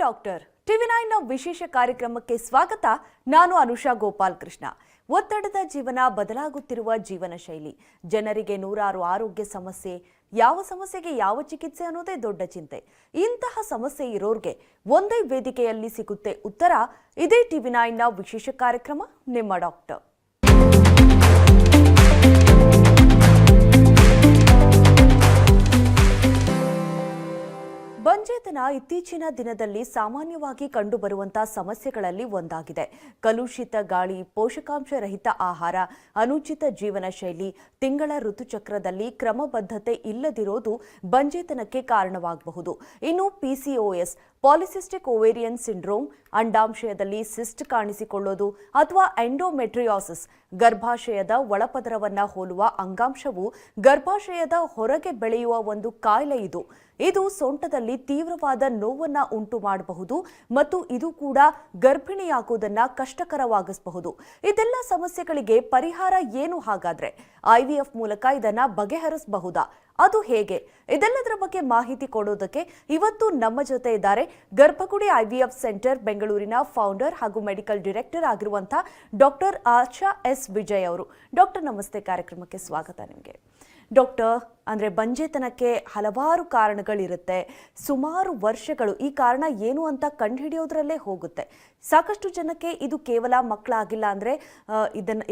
Doctor ಟಿವಿ9ನ ವಿಶೇಷ ಕಾರ್ಯಕ್ರಮಕ್ಕೆ ಸ್ವಾಗತ. ನಾನು ಅನುಷಾ ಗೋಪಾಲ್ ಕೃಷ್ಣ. ಒತ್ತಡದ ಜೀವನ, ಬದಲಾಗುತ್ತಿರುವ ಜೀವನ ಶೈಲಿ, ಜನರಿಗೆ ನೂರಾರು ಆರೋಗ್ಯ ಸಮಸ್ಯೆ, ಯಾವ ಸಮಸ್ಯೆಗೆ ಯಾವ ಚಿಕಿತ್ಸೆ ಅನ್ನೋದೇ ದೊಡ್ಡ ಚಿಂತೆ. ಇಂತಹ ಸಮಸ್ಯೆ ಇರೋರ್ಗೆ ಒಂದೇ ವೇದಿಕೆಯಲ್ಲಿ ಸಿಗುತ್ತೆ ಉತ್ತರ. ಇದೇ ಟಿವಿ9ನ ವಿಶೇಷ ಕಾರ್ಯಕ್ರಮ ನಿಮ್ಮ ಡಾಕ್ಟರ್. ಬಂಜೇತನ ಇತ್ತೀಚಿನ ದಿನದಲ್ಲಿ ಸಾಮಾನ್ಯವಾಗಿ ಕಂಡುಬರುವಂತಹ ಸಮಸ್ಯೆಗಳಲ್ಲಿ ಒಂದಾಗಿದೆ. ಕಲುಷಿತ ಗಾಳಿ, ಪೋಷಕಾಂಶ ರಹಿತ ಆಹಾರ, ಅನುಚಿತ ಜೀವನ ಶೈಲಿ, ತಿಂಗಳ ಋತುಚಕ್ರದಲ್ಲಿ ಕ್ರಮಬದ್ಧತೆ ಇಲ್ಲದಿರೋದು ಬಂಜೇತನಕ್ಕೆ ಕಾರಣವಾಗಬಹುದು. ಇನ್ನು ಪಿಸಿಒಎಸ್, ಪಾಲಿಸಿಸ್ಟಿಕ್ ಓವೇರಿಯನ್ ಸಿಂಡ್ರೋಮ್, ಅಂಡಾಶಯದಲ್ಲಿ ಸಿಸ್ಟ್ ಕಾಣಿಸಿಕೊಳ್ಳೋದು ಅಥವಾ ಎಂಡೋಮೆಟ್ರಿಯಾಸಿಸ್, ಗರ್ಭಾಶಯದ ಒಳಪದರವನ್ನ ಹೋಲುವ ಅಂಗಾಂಶವು ಗರ್ಭಾಶಯದ ಹೊರಗೆ ಬೆಳೆಯುವ ಒಂದು ಕಾಯಿಲೆ. ಇದು ಸೊಂಟದಲ್ಲಿ ತೀವ್ರವಾದ ನೋವನ್ನ ಉಂಟು ಮಾಡಬಹುದು ಮತ್ತು ಇದು ಕೂಡ ಗರ್ಭಿಣಿಯಾಗುವುದನ್ನ ಕಷ್ಟಕರವಾಗಿಸಬಹುದು. ಇದೆಲ್ಲ ಸಮಸ್ಯೆಗಳಿಗೆ ಪರಿಹಾರ ಏನು? ಹಾಗಾದ್ರೆ ಐವಿಎಫ್ ಮೂಲಕ ಇದನ್ನ ಬಗೆಹರಿಸಬಹುದಾ? ಅದು ಹೇಗೆ? ಇದೆಲ್ಲದರ ಬಗ್ಗೆ ಮಾಹಿತಿ ಕೊಡೋದಕ್ಕೆ ಇವತ್ತು ನಮ್ಮ ಜೊತೆ ಇದ್ದಾರೆ ಗರ್ಭಗುಡಿ ಐವಿಎಫ್ ಸೆಂಟರ್ ಬೆಂಗಳೂರಿನ ಫೌಂಡರ್ ಹಾಗೂ ಮೆಡಿಕಲ್ ಡೈರೆಕ್ಟರ್ ಆಗಿರುವಂತಹ ಡಾಕ್ಟರ್ ಆಶಾ ಎಸ್ ವಿಜಯ್ ಅವರು. ಡಾಕ್ಟರ್ ನಮಸ್ತೆ, ಕಾರ್ಯಕ್ರಮಕ್ಕೆ ಸ್ವಾಗತ ನಿಮಗೆ. ಡಾಕ್ಟರ್, ಅಂದರೆ ಬಂಜೇತನಕ್ಕೆ ಹಲವಾರು ಕಾರಣಗಳಿರುತ್ತೆ. ಸುಮಾರು ವರ್ಷಗಳು ಈ ಕಾರಣ ಏನು ಅಂತ ಕಂಡುಹಿಡಿಯೋದ್ರಲ್ಲೇ ಹೋಗುತ್ತೆ. ಸಾಕಷ್ಟು ಜನಕ್ಕೆ ಇದು ಕೇವಲ ಮಕ್ಕಳಾಗಿಲ್ಲ ಅಂದರೆ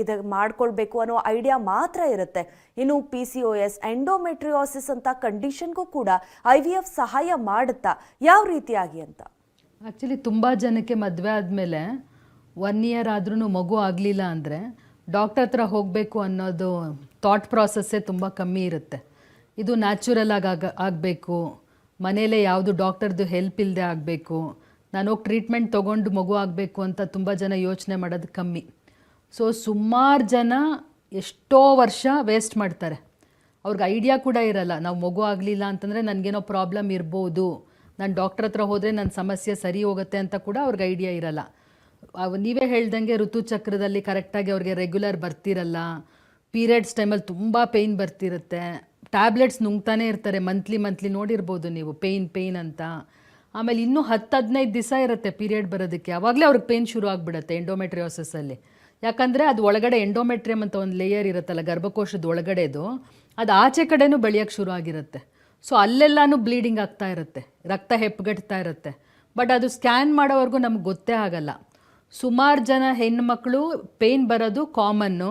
ಇದು ಮಾಡ್ಕೊಳ್ಬೇಕು ಅನ್ನೋ ಐಡಿಯಾ ಮಾತ್ರ ಇರುತ್ತೆ. ಇನ್ನು PCOS, ಎಂಡೋಮೆಟ್ರಿಯಾಸಿಸ್ ಅಂತ ಕಂಡೀಷನ್ಗೂ ಕೂಡ IVF ಸಹಾಯ ಮಾಡುತ್ತಾ? ಯಾವ ರೀತಿಯಾಗಿ ಅಂತ? ಆ್ಯಕ್ಚುಲಿ ತುಂಬ ಜನಕ್ಕೆ ಮದುವೆ ಆದಮೇಲೆ 1 ಇಯರ್ ಆದ್ರೂ ಮಗು ಆಗಲಿಲ್ಲ ಅಂದರೆ ಡಾಕ್ಟರ್ ಹತ್ರ ಹೋಗಬೇಕು ಅನ್ನೋದು ಥಾಟ್ ಪ್ರಾಸೆಸ್ಸೇ ತುಂಬ ಕಮ್ಮಿ ಇರುತ್ತೆ. ಇದು ನ್ಯಾಚುರಲ್ ಆಗಬೇಕು, ಮನೇಲೇ ಯಾವುದು ಡಾಕ್ಟರ್ದು ಹೆಲ್ಪ್ ಇಲ್ಲದೆ ಆಗಬೇಕು, ನಾನು ಹೋಗಿ ಟ್ರೀಟ್ಮೆಂಟ್ ತೊಗೊಂಡು ಮಗು ಆಗಬೇಕು ಅಂತ ತುಂಬ ಜನ ಯೋಚನೆ ಮಾಡೋದು ಕಮ್ಮಿ. ಸೊ ಸುಮಾರು ಜನ ಎಷ್ಟೋ ವರ್ಷ ವೇಸ್ಟ್ ಮಾಡ್ತಾರೆ. ಅವ್ರಿಗೆ ಐಡಿಯಾ ಕೂಡ ಇರಲ್ಲ, ನಾವು ಮಗು ಆಗಲಿಲ್ಲ ಅಂತಂದರೆ ನನಗೇನೋ ಪ್ರಾಬ್ಲಮ್ ಇರ್ಬೋದು, ನಾನು ಡಾಕ್ಟ್ರ್ ಹತ್ರ ಹೋದರೆ ನನ್ನ ಸಮಸ್ಯೆ ಸರಿ ಹೋಗುತ್ತೆ ಅಂತ ಕೂಡ ಅವ್ರಿಗೆ ಐಡಿಯಾ ಇರಲ್ಲ. ನೀವೇ ಹೇಳ್ದಂಗೆ ಋತುಚಕ್ರದಲ್ಲಿ ಕರೆಕ್ಟಾಗಿ ಅವ್ರಿಗೆ ರೆಗ್ಯುಲರ್ ಬರ್ತಿರಲ್ಲ, ಪೀರಿಯಡ್ಸ್ ಟೈಮಲ್ಲಿ ತುಂಬ ಪೇಯ್ನ್ ಬರ್ತಿರುತ್ತೆ, ಟ್ಯಾಬ್ಲೆಟ್ಸ್ ನುಂಗ್ತಾನೆ ಇರ್ತಾರೆ, ಮಂತ್ಲಿ ನೋಡಿರ್ಬೋದು ನೀವು, ಪೇಯ್ನ್ ಅಂತ. ಆಮೇಲೆ ಇನ್ನೂ 10-15 ದಿವಸ ಇರುತ್ತೆ ಪೀರಿಯಡ್ ಬರೋದಕ್ಕೆ, ಆವಾಗಲೇ ಅವ್ರಿಗೆ ಪೇಯ್ನ್ ಶುರು ಆಗಿಬಿಡುತ್ತೆ ಎಂಡೋಮೆಟ್ರಿಯೋಸಿಸಲ್ಲಿ. ಯಾಕಂದರೆ ಅದು ಒಳಗಡೆ ಎಂಡೋಮೆಟ್ರಿಯಮ್ ಅಂತ ಒಂದು ಲೇಯರ್ ಇರುತ್ತಲ್ಲ ಗರ್ಭಕೋಶದ ಒಳಗಡೆದು, ಅದು ಆಚೆ ಕಡೆನೂ ಬೆಳೆಯೋಕ್ಕೆ ಶುರು ಆಗಿರುತ್ತೆ. ಸೊ ಅಲ್ಲೆಲ್ಲನೂ ಬ್ಲೀಡಿಂಗ್ ಆಗ್ತಾ ಇರುತ್ತೆ, ರಕ್ತ ಹೆಪ್ಪುಗಟ್ತಾ ಇರುತ್ತೆ. ಬಟ್ ಅದು ಸ್ಕ್ಯಾನ್ ಮಾಡೋವರೆಗೂ ನಮ್ಗೆ ಗೊತ್ತೇ ಆಗಲ್ಲ. ಸುಮಾರು ಜನ ಹೆಣ್ಮಕ್ಳು ಪೇಯ್ನ್ ಬರೋದು ಕಾಮನ್ನು,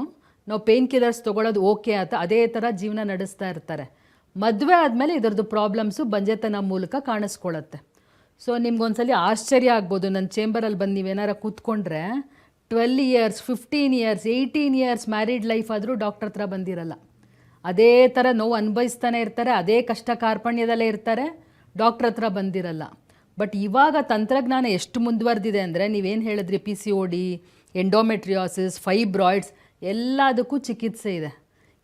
ನಾವು ಪೇಯ್ನ್ ಕಿಲ್ಲರ್ಸ್ ತೊಗೊಳೋದು ಓಕೆ ಅಂತ ಅದೇ ಥರ ಜೀವನ ನಡೆಸ್ತಾ ಇರ್ತಾರೆ. ಮದುವೆ ಆದಮೇಲೆ ಇದರದ್ದು ಪ್ರಾಬ್ಲಮ್ಸು ಬಂಜೇತನ ಮೂಲಕ ಕಾಣಿಸ್ಕೊಳ್ಳುತ್ತೆ. ಸೊ ನಿಮ್ಗೊಂದ್ಸಲಿ ಆಶ್ಚರ್ಯ ಆಗ್ಬೋದು, ನನ್ನ ಚೇಂಬರಲ್ಲಿ ಬಂದು ನೀವೇನಾರು ಕೂತ್ಕೊಂಡ್ರೆ 12 years, 15 years, 18 years married life ಆದರೂ ಡಾಕ್ಟರ್ ಹತ್ರ ಬಂದಿರಲ್ಲ. ಅದೇ ಥರ ನೋವು ಅನುಭವಿಸ್ತಾನೆ ಇರ್ತಾರೆ, ಅದೇ ಕಷ್ಟ ಕಾರ್ಪಣ್ಯದಲ್ಲೇ ಇರ್ತಾರೆ, ಡಾಕ್ಟ್ರ್ ಹತ್ರ ಬಂದಿರಲ್ಲ. ಬಟ್ ಇವಾಗ ತಂತ್ರಜ್ಞಾನ ಎಷ್ಟು ಮುಂದುವರೆದಿದೆ ಅಂದರೆ, ನೀವೇನು ಹೇಳಿದ್ರಿ, PCOD, ಎಂಡೋಮೆಟ್ರಿಯಾಸಿಸ್, ಫೈಬ್ರಾಯ್ಡ್ಸ್, ಎಲ್ಲದಕ್ಕೂ ಚಿಕಿತ್ಸೆ ಇದೆ.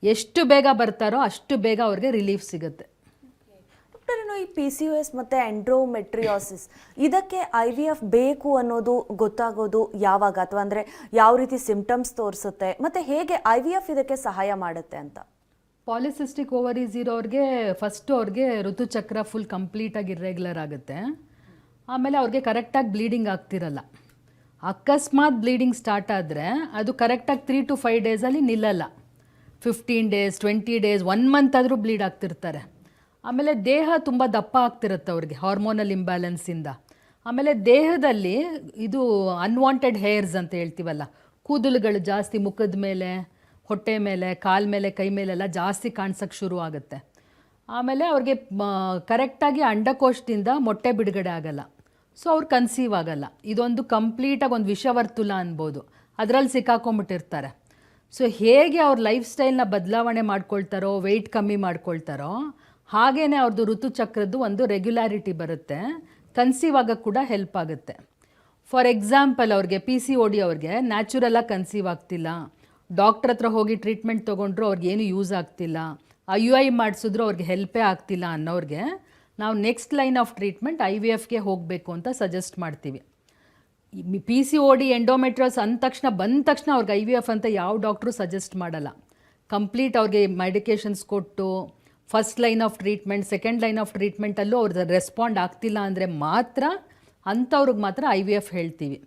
ಎಷ್ಟು ಬೇಗ ಬರ್ತಾರೋ ಅಷ್ಟು ಬೇಗ ಅವ್ರಿಗೆ ರಿಲೀಫ್ ಸಿಗುತ್ತೆ. ಡಾಕ್ಟರ್, ಈ PCOS ಮತ್ತು ಎಂಡೋಮೆಟ್ರಿಯಾಸಿಸ್ ಇದಕ್ಕೆ IVF ಬೇಕು ಅನ್ನೋದು ಗೊತ್ತಾಗೋದು ಯಾವಾಗ? ಅಥವಾ ಅಂದರೆ ಯಾವ ರೀತಿ ಸಿಂಪ್ಟಮ್ಸ್ ತೋರಿಸುತ್ತೆ ಮತ್ತು ಹೇಗೆ IVF ಇದಕ್ಕೆ ಸಹಾಯ ಮಾಡುತ್ತೆ ಅಂತ? ಪಾಲಿಸಿಸ್ಟಿಕ್ ಓವರೀಸ್ ಇರೋರಿಗೆ ಫಸ್ಟು ಅವ್ರಿಗೆ ಋತುಚಕ್ರ ಫುಲ್ ಕಂಪ್ಲೀಟಾಗಿ ಇರ್ರೆಗ್ಯುಲರ್ ಆಗುತ್ತೆ. ಆಮೇಲೆ ಅವ್ರಿಗೆ ಕರೆಕ್ಟಾಗಿ ಬ್ಲೀಡಿಂಗ್ ಆಗ್ತಿರಲ್ಲ. ಅಕಸ್ಮಾತ್ ಬ್ಲೀಡಿಂಗ್ ಸ್ಟಾರ್ಟ್ ಆದರೆ ಅದು ಕರೆಕ್ಟಾಗಿ 3 to 5 ಡೇಸಲ್ಲಿ ನಿಲ್ಲಲ್ಲ. 15 ಡೇಸ್, 20 ಡೇಸ್, 1 ಮಂತ್ ಆದರೂ ಬ್ಲೀಡ್ ಆಗ್ತಿರ್ತಾರೆ. ಆಮೇಲೆ ದೇಹ ತುಂಬ ದಪ್ಪ ಆಗ್ತಿರುತ್ತೆ ಅವ್ರಿಗೆ ಹಾರ್ಮೋನಲ್ ಇಂಬ್ಯಾಲೆನ್ಸಿಂದ. ಆಮೇಲೆ ದೇಹದಲ್ಲಿ ಇದು ಅನ್ವಾಂಟೆಡ್ ಹೇರ್ಸ್ ಅಂತ ಹೇಳ್ತೀವಲ್ಲ, ಕೂದಲುಗಳು ಜಾಸ್ತಿ ಮುಖದ ಮೇಲೆ, ಹೊಟ್ಟೆ ಮೇಲೆ, ಕಾಲ ಮೇಲೆ, ಕೈ ಮೇಲೆಲ್ಲ ಜಾಸ್ತಿ ಕಾಣಿಸೋಕ್ಕೆ ಶುರು ಆಗುತ್ತೆ. ಆಮೇಲೆ ಅವ್ರಿಗೆ ಕರೆಕ್ಟಾಗಿ ಅಂಡಕೋಶದಿಂದ ಮೊಟ್ಟೆ ಬಿಡುಗಡೆ ಆಗಲ್ಲ. ಸೊ ಅವ್ರು ಕನ್ಸೀವ್ ಆಗಲ್ಲ. ಇದೊಂದು ಕಂಪ್ಲೀಟಾಗಿ ಒಂದು ವಿಷವರ್ತುಲ ಅನ್ಬೋದು, ಅದರಲ್ಲಿ ಸಿಕ್ಕಾಕೊಂಡ್ಬಿಟ್ಟಿರ್ತಾರೆ. ಸೊ ಹೇಗೆ ಅವ್ರ ಲೈಫ್ ಸ್ಟೈಲ್ನ ಬದಲಾವಣೆ ಮಾಡ್ಕೊಳ್ತಾರೋ, ವೆಯ್ಟ್ ಕಮ್ಮಿ ಮಾಡ್ಕೊಳ್ತಾರೋ, ಹಾಗೇ ಅವ್ರದ್ದು ಋತುಚಕ್ರದ್ದು ಒಂದು ರೆಗ್ಯುಲಾರಿಟಿ ಬರುತ್ತೆ, ಕನ್ಸೀವ್ ಆಗೋಕ್ಕೆ ಕೂಡ ಹೆಲ್ಪ್ ಆಗುತ್ತೆ. ಫಾರ್ ಎಕ್ಸಾಂಪಲ್ ಅವ್ರಿಗೆ PCOD ಅವ್ರಿಗೆ ನ್ಯಾಚುರಲಾಗಿ ಕನ್ಸೀವ್ ಆಗ್ತಿಲ್ಲ, ಡಾಕ್ಟ್ರ್ ಹತ್ರ ಹೋಗಿ ಟ್ರೀಟ್ಮೆಂಟ್ ತೊಗೊಂಡ್ರು ಅವ್ರಿಗೇನು ಯೂಸ್ ಆಗ್ತಿಲ್ಲ, IUI ಮಾಡಿಸಿದ್ರು ಅವ್ರಿಗೆ ಹೆಲ್ಪೇ ಆಗ್ತಿಲ್ಲ ಅನ್ನೋರಿಗೆ ನಾವು ನೆಕ್ಸ್ಟ್ ಲೈನ್ ಆಫ್ ಟ್ರೀಟ್ಮೆಂಟ್ IVFಗೆ ಹೋಗಬೇಕು ಅಂತ ಸಜೆಸ್ಟ್ ಮಾಡ್ತೀವಿ. PCOD, ಎಂಡೋಮೆಟ್ರಿಯಾಸಿಸ್ ಬಂದ ತಕ್ಷಣ ಅವ್ರಿಗೆ IVF ಅಂತ ಯಾವ ಡಾಕ್ಟ್ರು ಸಜೆಸ್ಟ್ ಮಾಡಲ್ಲ. ಕಂಪ್ಲೀಟ್ ಅವ್ರಿಗೆ ಮೆಡಿಕೇಷನ್ಸ್ ಕೊಟ್ಟು first line of treatment, second line of ಟ್ರೀಟ್ಮೆಂಟಲ್ಲೂ ಅವ್ರದ್ದು ರೆಸ್ಪಾಂಡ್ ಆಗ್ತಿಲ್ಲ ಅಂದರೆ ಮಾತ್ರ ಅಂಥವ್ರಿಗೆ ಮಾತ್ರ IVF ಹೇಳ್ತೀವಿ.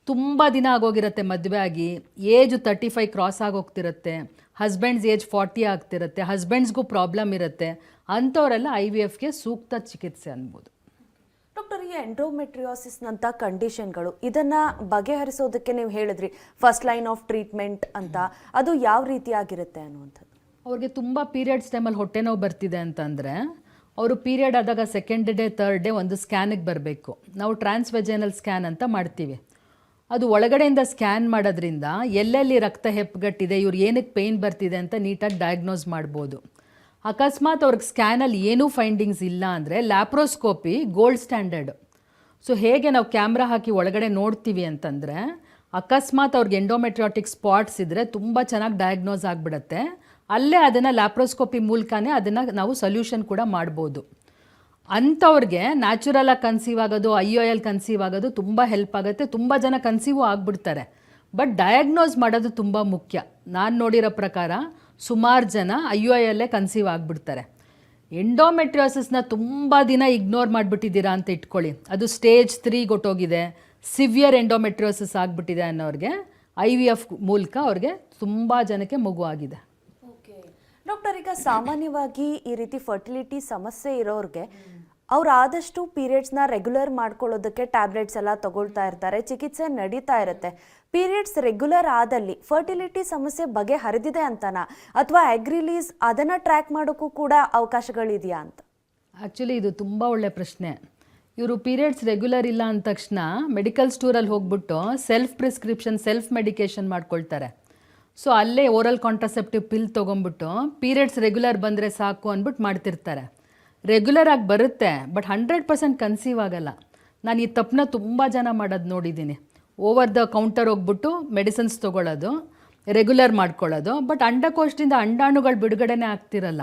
ತುಂಬ ದಿನ ಆಗೋಗಿರುತ್ತೆ ಮದುವೆ ಆಗಿ, ಏಜ್ 35 ಕ್ರಾಸ್ ಆಗೋಗ್ತಿರುತ್ತೆ, ಹಸ್ಬೆಂಡ್ಸ್ ಏಜ್ 40 ಆಗ್ತಿರುತ್ತೆ, ಹಸ್ಬೆಂಡ್ಸ್ಗೂ ಪ್ರಾಬ್ಲಮ್ ಇರುತ್ತೆ, ಅಂಥವರೆಲ್ಲ IVFಗೆ ಸೂಕ್ತ ಚಿಕಿತ್ಸೆ ಅನ್ಬೋದು. ಡಾಕ್ಟರ್, ಈ ಎಂಡೋಮೆಟ್ರಿಯೋಸಿಸ್ನಂಥ ಕಂಡೀಷನ್ಗಳು ಇದನ್ನು ಬಗೆಹರಿಸೋದಕ್ಕೆ ನೀವು ಹೇಳಿದ್ರಿ ಫಸ್ಟ್ ಲೈನ್ ಆಫ್ ಟ್ರೀಟ್ಮೆಂಟ್ ಅಂತ, ಅದು ಯಾವ ರೀತಿಯಾಗಿರುತ್ತೆ ಅನ್ನುವಂಥದ್ದು? ಅವ್ರಿಗೆ ತುಂಬ ಪೀರಿಯಡ್ಸ್ ಟೈಮಲ್ಲಿ ಹೊಟ್ಟೆ ನೋವು ಬರ್ತಿದೆ ಅಂತಂದರೆ ಅವರು ಪೀರಿಯಡ್ ಆದಾಗ ಸೆಕೆಂಡ್ ಡೇ ಥರ್ಡ್ ಡೇ ಒಂದು ಸ್ಕ್ಯಾನಿಗೆ ಬರಬೇಕು. ನಾವು ಟ್ರಾನ್ಸ್ವೆಜೆನಲ್ ಸ್ಕ್ಯಾನ್ ಅಂತ ಮಾಡ್ತೀವಿ. ಅದು ಒಳಗಡೆಯಿಂದ ಸ್ಕ್ಯಾನ್ ಮಾಡೋದ್ರಿಂದ ಎಲ್ಲೆಲ್ಲಿ ರಕ್ತ ಹೆಪ್ಪುಗಟ್ಟಿದೆ, ಇವ್ರು ಏನಕ್ಕೆ ಪೇಯ್ನ್ ಬರ್ತಿದೆ ಅಂತ ನೀಟಾಗಿ ಡಯಾಗ್ನೋಸ್ ಮಾಡ್ಬೋದು. ಅಕಸ್ಮಾತ್ ಅವ್ರಿಗೆ ಸ್ಕ್ಯಾನಲ್ಲಿ ಏನೂ ಫೈಂಡಿಂಗ್ಸ್ ಇಲ್ಲ ಅಂದರೆ ಲ್ಯಾಪ್ರೋಸ್ಕೋಪಿ ಗೋಲ್ಡ್ ಸ್ಟ್ಯಾಂಡರ್ಡ್. ಸೊ ಹೇಗೆ ನಾವು ಕ್ಯಾಮ್ರಾ ಹಾಕಿ ಒಳಗಡೆ ನೋಡ್ತೀವಿ ಅಂತಂದರೆ ಅಕಸ್ಮಾತ್ ಅವ್ರಿಗೆ ಎಂಡೋಮೆಟ್ರಿಯಾಟಿಕ್ ಸ್ಪಾಟ್ಸ್ ಇದ್ದರೆ ತುಂಬ ಚೆನ್ನಾಗಿ ಡಯಾಗ್ನೋಸ್ ಆಗಿಬಿಡುತ್ತೆ. ಅಲ್ಲೇ ಅದನ್ನು ಲ್ಯಾಪ್ರೋಸ್ಕೋಪಿ ಮೂಲಕನೇ ಅದನ್ನು ನಾವು ಸೊಲ್ಯೂಷನ್ ಕೂಡ ಮಾಡ್ಬೋದು. ಅಂಥವ್ರಿಗೆ ನ್ಯಾಚುರಲಾಗಿ ಕನ್ಸೀವ್ ಆಗೋದು, IUI ಕನ್ಸೀವ್ ಆಗೋದು ತುಂಬ ಹೆಲ್ಪ್ ಆಗುತ್ತೆ. ತುಂಬ ಜನ ಕನ್ಸೀವು ಆಗಿಬಿಡ್ತಾರೆ, ಬಟ್ ಡಯಾಗ್ನೋಸ್ ಮಾಡೋದು ತುಂಬ ಮುಖ್ಯ. ನಾನು ನೋಡಿರೋ ಪ್ರಕಾರ ಸುಮಾರು ಜನ IUI ಕನ್ಸೀವ್ ಆಗಿಬಿಡ್ತಾರೆ. ಎಂಡೋಮೆಟ್ರಿಯೋಸಿಸ್ನ ತುಂಬ ದಿನ ಇಗ್ನೋರ್ ಮಾಡಿಬಿಟ್ಟಿದ್ದೀರಾ ಅಂತ ಇಟ್ಕೊಳ್ಳಿ, ಅದು ಸ್ಟೇಜ್ 3 ಗೊಟ್ಟೋಗಿದೆ, ಸಿವಿಯರ್ ಎಂಡೋಮೆಟ್ರಿಯೋಸಿಸ್ ಆಗಿಬಿಟ್ಟಿದೆ ಅನ್ನೋರಿಗೆ IVF ಮೂಲಕ ಅವ್ರಿಗೆ ತುಂಬ ಜನಕ್ಕೆ ಮಗು ಆಗಿದೆ. ಡಾಕ್ಟರ್, ಈಗ ಸಾಮಾನ್ಯವಾಗಿ ಈ ರೀತಿ ಫರ್ಟಿಲಿಟಿ ಸಮಸ್ಯೆ ಇರೋರಿಗೆ ಅವ್ರು ಆದಷ್ಟು ಪೀರಿಯಡ್ಸ್ನ ರೆಗ್ಯುಲರ್ ಮಾಡ್ಕೊಳ್ಳೋದಕ್ಕೆ ಟ್ಯಾಬ್ಲೆಟ್ಸ್ ಎಲ್ಲ ತಗೊಳ್ತಾ ಇರ್ತಾರೆ, ಚಿಕಿತ್ಸೆ ನಡೀತಾ ಇರುತ್ತೆ. ಪೀರಿಯಡ್ಸ್ ರೆಗ್ಯುಲರ್ ಆದಲ್ಲಿ ಫರ್ಟಿಲಿಟಿ ಸಮಸ್ಯೆ ಬಗೆಹರಿದಿದೆ ಅಂತನಾ, ಅಥವಾ ಎಗ್ ರಿಲೀಸ್ ಅದನ್ನು ಟ್ರ್ಯಾಕ್ ಮಾಡೋಕ್ಕೂ ಕೂಡ ಅವಕಾಶಗಳಿದೆಯಾ ಅಂತ? ಆ್ಯಕ್ಚುಲಿ ಇದು ತುಂಬ ಒಳ್ಳೆ ಪ್ರಶ್ನೆ. ಇವರು ಪೀರಿಯಡ್ಸ್ ರೆಗ್ಯುಲರ್ ಇಲ್ಲ ಅಂದ ತಕ್ಷಣ ಮೆಡಿಕಲ್ ಸ್ಟೋರಲ್ಲಿ ಹೋಗ್ಬಿಟ್ಟು ಸೆಲ್ಫ್ ಪ್ರಿಸ್ಕ್ರಿಪ್ಷನ್, ಸೆಲ್ಫ್ ಮೆಡಿಕೇಷನ್ ಮಾಡ್ಕೊಳ್ತಾರೆ. ಸೊ ಅಲ್ಲೇ ಓರಲ್ ಕಾಂಟ್ರಸೆಪ್ಟಿವ್ ಪಿಲ್ ತೊಗೊಂಬಿಟ್ಟು ಪೀರಿಯಡ್ಸ್ ರೆಗ್ಯುಲರ್ ಬಂದರೆ ಸಾಕು ಅಂದ್ಬಿಟ್ಟು ಮಾಡ್ತಿರ್ತಾರೆ. ರೆಗ್ಯುಲರ್ ಆಗಿ ಬರುತ್ತೆ, ಬಟ್ 100% ಕನ್ಸೀವ್ ಆಗಲ್ಲ. ನಾನು ಈ ತಪ್ಪನ್ನ ತುಂಬ ಜನ ಮಾಡೋದು ನೋಡಿದ್ದೀನಿ. ಓವರ್ ದ ಕೌಂಟರ್ ಹೋಗ್ಬಿಟ್ಟು ಮೆಡಿಸಿನ್ಸ್ ತೊಗೊಳ್ಳೋದು, ರೆಗ್ಯುಲರ್ ಮಾಡ್ಕೊಳ್ಳೋದು, ಬಟ್ ಅಂಡಕೋಶದಿಂದ ಅಂಡಾಣುಗಳು ಬಿಡುಗಡೆನೇ ಆಗ್ತಿರಲ್ಲ.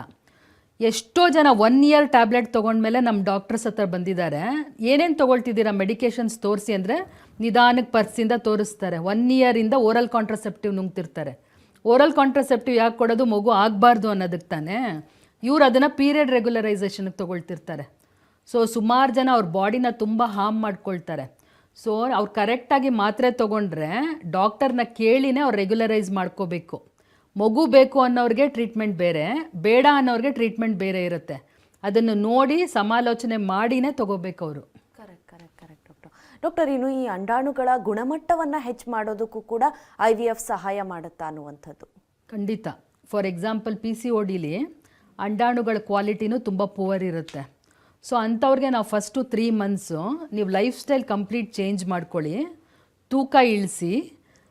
ಎಷ್ಟೋ ಜನ 1 ಇಯರ್ ಟ್ಯಾಬ್ಲೆಟ್ ತೊಗೊಂಡ್ಮೇಲೆ ನಮ್ಮ ಡಾಕ್ಟರ್ಸ್ ಹತ್ರ ಬಂದಿದ್ದಾರೆ, ಏನೇನು ತೊಗೊಳ್ತಿದ್ದೀರಾ ಮೆಡಿಕೇಷನ್ಸ್ ತೋರಿಸಿ ಅಂದರೆ ನಿಧಾನಕ್ಕೆ ಪರ್ಸಿಂದ ತೋರಿಸ್ತಾರೆ. 1 ಇಯರಿಂದ ಓರಲ್ ಕಾಂಟ್ರಸೆಪ್ಟಿವ್ ನುಂಗ್ತಿರ್ತಾರೆ. ಓರಲ್ ಕಾಂಟ್ರಸೆಪ್ಟಿವ್ ಯಾಕೆ ಕೊಡೋದು? ಮಗು ಆಗಬಾರ್ದು ಅನ್ನೋದಕ್ಕೆ ತಾನೇ. ಇವ್ರು ಅದನ್ನು ಪೀರಿಯಡ್ ರೆಗ್ಯುಲರೈಸೇಷನ್ಗೆ ತೊಗೊಳ್ತಿರ್ತಾರೆ. ಸೊ ಸುಮಾರು ಜನ ಅವ್ರ ಬಾಡಿನ ತುಂಬ ಹಾರ್ಮ್ ಮಾಡ್ಕೊಳ್ತಾರೆ. ಸೊ ಅವ್ರು ಕರೆಕ್ಟಾಗಿ ಮಾತ್ರೆ ತೊಗೊಂಡ್ರೆ ಡಾಕ್ಟರ್ನ ಕೇಳಿನೇ ಅವ್ರು ರೆಗ್ಯುಲರೈಸ್ ಮಾಡ್ಕೋಬೇಕು. ಮಗು ಬೇಕು ಅನ್ನೋರಿಗೆ ಟ್ರೀಟ್ಮೆಂಟ್ ಬೇರೆ, ಬೇಡ ಅನ್ನೋರಿಗೆ ಟ್ರೀಟ್ಮೆಂಟ್ ಬೇರೆ ಇರುತ್ತೆ. ಅದನ್ನು ನೋಡಿ ಸಮಾಲೋಚನೆ ಮಾಡಿನೇ ತೊಗೋಬೇಕು ಅವರು. ಕರೆಕ್ಟ್ ಡಾಕ್ಟರ್, ಇನ್ನು ಈ ಅಂಡಾಣುಗಳ ಗುಣಮಟ್ಟವನ್ನು ಹೆಚ್ಚು ಮಾಡೋದಕ್ಕೂ ಕೂಡ IVF ಸಹಾಯ ಮಾಡುತ್ತಾ ಅನ್ನುವಂಥದ್ದು? ಖಂಡಿತ. ಫಾರ್ ಎಕ್ಸಾಂಪಲ್ PCODಲಿ ಅಂಡಾಣುಗಳ ಕ್ವಾಲಿಟಿನೂ ತುಂಬ ಪುವರ್ ಇರುತ್ತೆ. ಸೊ ಅಂಥವ್ರಿಗೆ ನಾವು ಫಸ್ಟು 3 ಮಂತ್ಸು ನೀವು ಲೈಫ್ ಸ್ಟೈಲ್ ಕಂಪ್ಲೀಟ್ ಚೇಂಜ್ ಮಾಡ್ಕೊಳ್ಳಿ, ತೂಕ ಇಳಿಸಿ,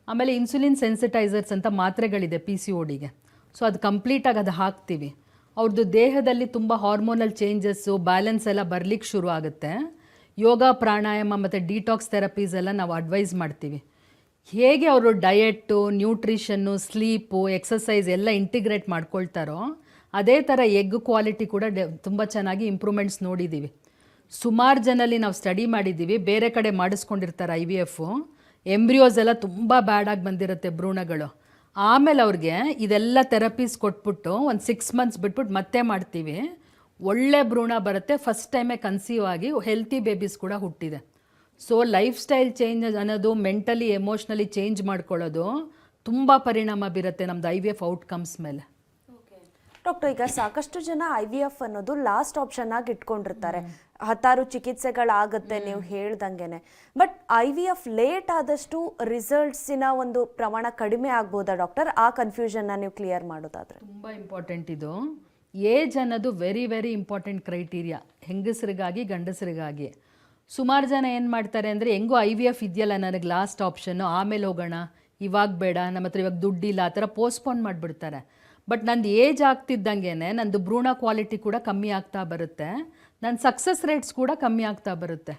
ಆಮೇಲೆ ಇನ್ಸುಲಿನ್ ಸೆನ್ಸಿಟೈಸರ್ಸ್ ಅಂತ ಮಾತ್ರೆಗಳಿದೆ PCODಗೆ. ಸೊ ಅದು ಕಂಪ್ಲೀಟಾಗಿ ಅದು ಹಾಕ್ತೀವಿ. ಅವ್ರದ್ದು ದೇಹದಲ್ಲಿ ತುಂಬ ಹಾರ್ಮೋನಲ್ ಚೇಂಜಸ್ಸು, ಬ್ಯಾಲೆನ್ಸ್ ಎಲ್ಲ ಬರಲಿಕ್ಕೆ ಶುರು ಆಗುತ್ತೆ. ಯೋಗ, ಪ್ರಾಣಾಯಾಮ ಮತ್ತು ಡಿಟಾಕ್ಸ್ ಥೆರಪೀಸ್ ಎಲ್ಲ ನಾವು ಅಡ್ವೈಸ್ ಮಾಡ್ತೀವಿ. ಹೇಗೆ ಅವರು ಡಯೆಟ್ಟು, ನ್ಯೂಟ್ರಿಷನ್ನು, ಸ್ಲೀಪು, ಎಕ್ಸಸೈಸ್ ಎಲ್ಲ ಇಂಟಿಗ್ರೇಟ್ ಮಾಡ್ಕೊಳ್ತಾರೋ ಅದೇ ಥರ ಎಗ್ ಕ್ವಾಲಿಟಿ ಕೂಡ ತುಂಬ ಚೆನ್ನಾಗಿ ಇಂಪ್ರೂವ್ಮೆಂಟ್ಸ್ ನೋಡಿದ್ದೀವಿ. ಸುಮಾರು ಜನಲ್ಲಿ ನಾವು ಸ್ಟಡಿ ಮಾಡಿದ್ದೀವಿ, ಬೇರೆ ಕಡೆ ಮಾಡಿಸ್ಕೊಂಡಿರ್ತಾರೆ IVF. ಎಂಬ್ರಿಯೋಸ್ ಎಲ್ಲ ತುಂಬ ಬ್ಯಾಡಾಗಿ ಬಂದಿರುತ್ತೆ ಭ್ರೂಣಗಳು. ಆಮೇಲೆ ಅವ್ರಿಗೆ ಇದೆಲ್ಲ ಥೆರಪೀಸ್ ಕೊಟ್ಬಿಟ್ಟು ಒಂದು 6 ಮಂತ್ಸ್ ಬಿಟ್ಬಿಟ್ಟು ಮತ್ತೆ ಮಾಡ್ತೀವಿ. ಒಳ್ಳೆ ಭ್ರೂಣ ಬರುತ್ತೆ, ಫಸ್ಟ್ ಟೈಮೇ ಕನ್ಸೀವ್ ಆಗಿ ಹೆಲ್ತಿ ಬೇಬೀಸ್ ಕೂಡ ಹುಟ್ಟಿದೆ. ಸೊ ಲೈಫ್ ಸ್ಟೈಲ್ ಚೇಂಜ್ ಅನ್ನೋದು, ಮೆಂಟಲಿ ಎಮೋಷ್ನಲಿ ಚೇಂಜ್ ಮಾಡ್ಕೊಳ್ಳೋದು ತುಂಬ ಪರಿಣಾಮ ಬೀರುತ್ತೆ ನಮ್ಮದು IVF ಔಟ್ಕಮ್ಸ್ ಮೇಲೆ. ಡಾಕ್ಟರ್, ಈಗ ಸಾಕಷ್ಟು ಜನ IVF ಅನ್ನೋದು ಲಾಸ್ಟ್ ಆಪ್ಷನ್ ಆಗಿ ಇಟ್ಕೊಂಡಿರ್ತಾರೆ. 10 ಚಿಕಿತ್ಸೆಗಳಾಗುತ್ತೆ ನೀವು ಹೇಳ್ದಂಗೆನೆ. ಬಟ್ IVF ಲೇಟ್ ಆದಷ್ಟು ರಿಸಲ್ಟ್ಸಿನ ಒಂದು ಪ್ರಮಾಣ ಕಡಿಮೆ ಆಗ್ಬೋದಾ ಡಾಕ್ಟರ್? ಆ ಕನ್ಫ್ಯೂಷನ್ನ ನೀವು ಕ್ಲಿಯರ್ ಮಾಡೋದಾದ್ರೆ. ತುಂಬ ಇಂಪಾರ್ಟೆಂಟ್ ಇದು. ಏಜ್ ಅನ್ನೋದು ವೆರಿ ವೆರಿ ಇಂಪಾರ್ಟೆಂಟ್ ಕ್ರೈಟೀರಿಯಾ, ಹೆಂಗಸರಿಗಾಗಿ ಗಂಡಸರಿಗಾಗಿ. ಸುಮಾರು ಜನ ಏನು ಮಾಡ್ತಾರೆ ಅಂದರೆ, ಹೆಂಗೂ IVF ಇದೆಯಲ್ಲ ನನಗೆ ಲಾಸ್ಟ್ ಆಪ್ಷನ್ನು, ಆಮೇಲೆ ಹೋಗೋಣ, ಇವಾಗ ಬೇಡ, ನಮ್ಮ ಹತ್ರ ಇವಾಗ ದುಡ್ಡಿಲ್ಲ, ಆ ಥರ ಪೋಸ್ಟ್ಪೋನ್ ಮಾಡಿಬಿಡ್ತಾರೆ. ಬಟ್ ನಂದು ಏಜ್ ಆಗ್ತಿದ್ದಂಗೆ ನಂದು ಭ್ರೂಣ ಕ್ವಾಲಿಟಿ ಕೂಡ ಕಮ್ಮಿ ಆಗ್ತಾ ಬರುತ್ತೆ, ನನ್ನ ಸಕ್ಸಸ್ ರೇಟ್ಸ್ ಕೂಡ ಕಮ್ಮಿ ಆಗ್ತಾ ಬರುತ್ತೆ.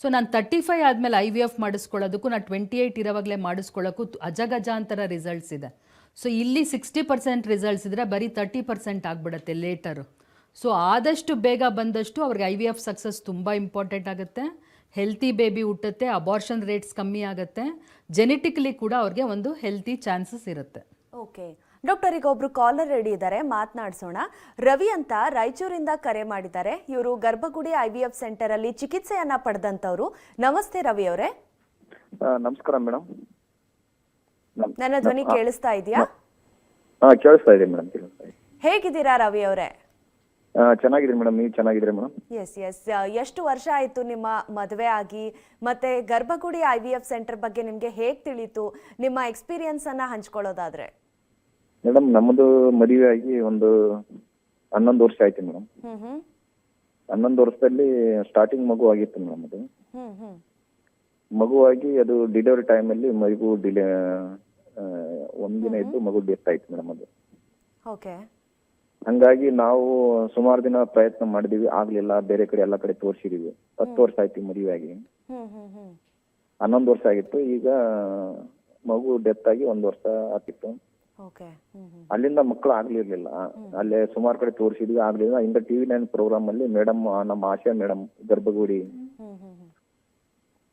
ಸೊ ನಾನು 35 ಆದಮೇಲೆ IVF ಮಾಡಿಸ್ಕೊಳ್ಳೋದಕ್ಕೂ, ನಾನು 28 ಇರೋವಾಗಲೇ ಮಾಡಿಸ್ಕೊಳ್ಳೋಕ್ಕೂ ಅಜಗಜಾಂತರ ರಿಸಲ್ಟ್ಸ್ ಇದೆ. ಸೊ ಇಲ್ಲಿ 60% ರಿಸಲ್ಟ್ಸ್ ಇದ್ದರೆ ಬರೀ 30% ಆಗಿಬಿಡುತ್ತೆ ಲೇಟರು. ಸೊ ಆದಷ್ಟು ಬೇಗ ಬಂದಷ್ಟು ಅವ್ರಿಗೆ IVF ಸಕ್ಸಸ್ ತುಂಬ ಇಂಪಾರ್ಟೆಂಟ್ ಆಗುತ್ತೆ. ಹೆಲ್ತಿ ಬೇಬಿ ಹುಟ್ಟುತ್ತೆ, ಅಬಾರ್ಷನ್ ರೇಟ್ಸ್ ಕಮ್ಮಿ ಆಗುತ್ತೆ, ಜೆನೆಟಿಕಲಿ ಕೂಡ ಅವ್ರಿಗೆ ಒಂದು ಹೆಲ್ತಿ ಚಾನ್ಸಸ್ ಇರುತ್ತೆ. ಓಕೆ ಡಾಕ್ಟರ್, ಈಗ ಒಬ್ರು ಕಾಲರ್ ರೆಡಿ ಇದ್ದಾರೆ, ಮಾತನಾಡಿಸೋಣ. ರವಿ ಅಂತ ರಾಯಚೂರಿಂದ ಕರೆ ಮಾಡಿದ್ದಾರೆ. ಇವರು ಗರ್ಭಗುಡಿ IVF ಸೆಂಟರ್ ಅಲ್ಲಿ ಚಿಕಿತ್ಸೆಯನ್ನ ಪಡೆದಂತವ್ರು. ನಮಸ್ತೆ ರವಿ ಅವರೇ. ನಮಸ್ಕಾರ ಮೇಡಮ್. ನನ್ನ ಧ್ವನಿ ಕೇಳಿಸ್ತಾ ಇದೆಯಾ? ಕೇಳಿಸ್ತಾ ಇದೆ ಮೇಡಮ್, ಕೇಳಿಸ್ತಾ ಇದೆ. ಹೇಗಿದ್ದೀರಾ ರವಿ ಅವರೇ? ಚೆನ್ನಾಗಿದ್ದೀನಿ ಮೇಡಮ್, ನೀವು ಚೆನ್ನಾಗಿದ್ದೀರಾ ಮೇಡಮ್? ಎಸ್. ಎಷ್ಟು ವರ್ಷ ಆಯ್ತು ನಿಮ್ಮ ಮದುವೆ ಆಗಿ? ಮತ್ತೆ ಗರ್ಭಗುಡಿ IVF ಸೆಂಟರ್ ಬಗ್ಗೆ ನಿಮ್ಗೆ ಹೇಗ್ ತಿಳಿತು? ನಿಮ್ಮ ಎಕ್ಸ್ಪೀರಿಯನ್ಸ್ ಅನ್ನ ಹಂಚ್ಕೊಳ್ಳೋದಾದ್ರೆ. ಮೇಡಮ್, ನಮ್ಮದು ಮದುವೆ ಆಗಿ ಒಂದು 11 ವರ್ಷ ಆಯ್ತು ಮೇಡಮ್. 11 ವರ್ಷದಲ್ಲಿ ಸ್ಟಾರ್ಟಿಂಗ್ ಮಗು ಆಗಿತ್ತು ಮೇಡಮ್. ಅದು ಮಗುವಾಗಿ ಅದು ಡಿಲಿವರಿ ಟೈಮಲ್ಲಿ ಮಗು ಒಂದಿನ ಇದ್ದು ಮಗು ಡೆತ್ ಆಯ್ತು ಮೇಡಮ್. ಅದು ಓಕೆ. ಹಂಗಾಗಿ ನಾವು ಸುಮಾರು ದಿನ ಪ್ರಯತ್ನ ಮಾಡಿದೀವಿ, ಆಗ್ಲಿಲ್ಲ. ಬೇರೆ ಕಡೆ ಎಲ್ಲ ಕಡೆ ತೋರಿಸಿದೀವಿ. 10 ವರ್ಷ ಆಯ್ತು ಮದುವೆ ಆಗಿ. 11 ವರ್ಷ ಆಗಿತ್ತು. ಈಗ ಮಗು ಡೆತ್ ಆಗಿ 1 ವರ್ಷ ಆಗ್ತಿತ್ತು. ಅಲ್ಲಿಂದ ಮಕ್ಕಳು ಆಗ್ಲಿರ್ಲಿಲ್ಲ. ಅಲ್ಲೇ ಸುಮಾರು ಕಡೆ ತೋರಿಸಿದ್ವಿ, ಆಗ್ಲಿಲ್ಲ. ಇಂದ TV9 ಪ್ರೋಗ್ರಾಮ್ ಅಲ್ಲಿ ಮೇಡಮ್, ನಮ್ಮ ಆಶಾ ಮೇಡಮ್ ಗರ್ಭಗುಡಿ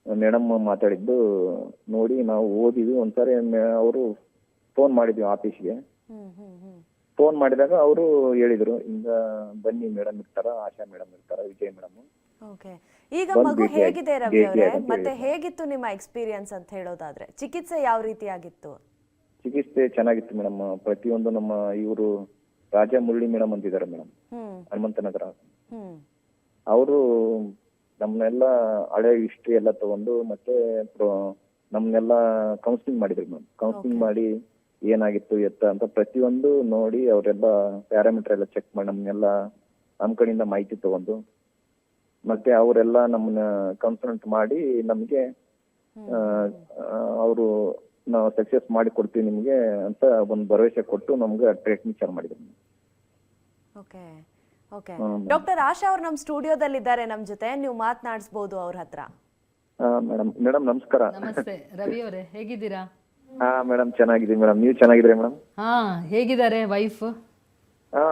ಮೇಡಮ್ ಮಾತಾಡಿದ್ದು ನೋಡಿ ನಾವು ಓದಿದ್ವಿ. ಒಂದ್ಸರಿ ಅವರು ಫೋನ್ ಮಾಡಿದ್ವಿ ಆಫೀಸ್ಗೆ. ಫೋನ್ ಮಾಡಿದಾಗ ಅವರು ಹೇಳಿದ್ರು, ಹಿಂಗ ಬನ್ನಿ ಮೇಡಮ್ ಇರ್ತಾರ, ಆಶಾ ಮೇಡಮ್ ಇರ್ತಾರ, ವಿಜಯ್ ಮೇಡಮ್. ಈಗ ಮಗು ಹೇಗಿದೆ ರವಿ ಅವರೇ? ಮತ್ತೆ ಹೇಗಿತ್ತು ನಿಮ್ಮ ಎಕ್ಸ್ಪೀರಿಯನ್ಸ್ ಅಂತ ಹೇಳೋದಾದ್ರೆ? ಚಿಕಿತ್ಸೆ ಯಾವ ರೀತಿ ಆಗಿತ್ತು? ಚಿಕಿತ್ಸೆ ಚೆನ್ನಾಗಿತ್ತು ಮೇಡಮ್. ಪ್ರತಿಯೊಂದು ನಮ್ಮ ಇವರು ರಾಜಾ ಮುರಳಿ ಮೇಡಮ್ ಅಂತಿದ್ದಾರೆ ಮೇಡಮ್, ಹನುಮಂತನಗರ. ಅವರು ನಮ್ನೆಲ್ಲ ಹಳೆ ಹಿಸ್ಟ್ರಿ ಎಲ್ಲ ತಗೊಂಡು ಮತ್ತೆ ನಮ್ನೆಲ್ಲ ಕೌನ್ಸಿಲಿಂಗ್ ಮಾಡಿದ್ರು ಮೇಡಮ್. ಕೌನ್ಸಿಲಿಂಗ್ ಮಾಡಿ ಏನಾಗಿತ್ತು ಎತ್ತ ಅಂತ ಪ್ರತಿಯೊಂದು ನೋಡಿ ಅವರೆಲ್ಲ ಪ್ಯಾರಾಮೀಟರ್ ಎಲ್ಲ ಚೆಕ್ ಮಾಡಿ ನಮ್ನೆಲ್ಲ ನಮ್ ಕಡೆಯಿಂದ ಮಾಹಿತಿ ತಗೊಂಡು ಮತ್ತೆ ಅವರೆಲ್ಲ ನಮ್ಮನ್ನ ಕನ್ಸಲ್ಟ್ ಮಾಡಿ ನಮ್ಗೆ ಅವರು ನಾವು ಸಕ್ಸಸ್ ಮಾಡಿ ಕೊಡ್ತೀವಿ ನಿಮ್ಗೆ ಅಂತ ಒಂದು ಭರವಸೆ ಕೊಟ್ಟು ನಮ್ಗೆ ಟ್ರೀಟ್ಮೆಂಟ್ ಚಾಲು ಮಾಡಿದ್ರು. ಓಕೆ. ಡಾಕ್ಟರ್ ಆಶಾ ಅವ್ರು ನಮ್ಮ ಸ್ಟುಡಿಯೋದಲ್ಲಿ ಇದ್ದಾರೆ ನಮ್ಮ ಜೊತೆ, ನೀವು ಮಾತನಾಡಿಸಬಹುದು ಅವ್ರ ಹತ್ರ. ಮೇಡಮ್ ನಮಸ್ಕಾರ. ನಮಸ್ತೆ ರವಿ ಅವರೇ, ಹೇಗಿದ್ದೀರಾ? ಮೇಡಮ್ ಚೆನ್ನಾಗಿದ್ದೀನಿ ಮೇಡಮ್, ನೀವು ಚೆನ್ನಾಗಿದ್ದೀರಾ ಮೇಡಮ್? ಹೇಗಿದ್ದಾರೆ ವೈಫ್?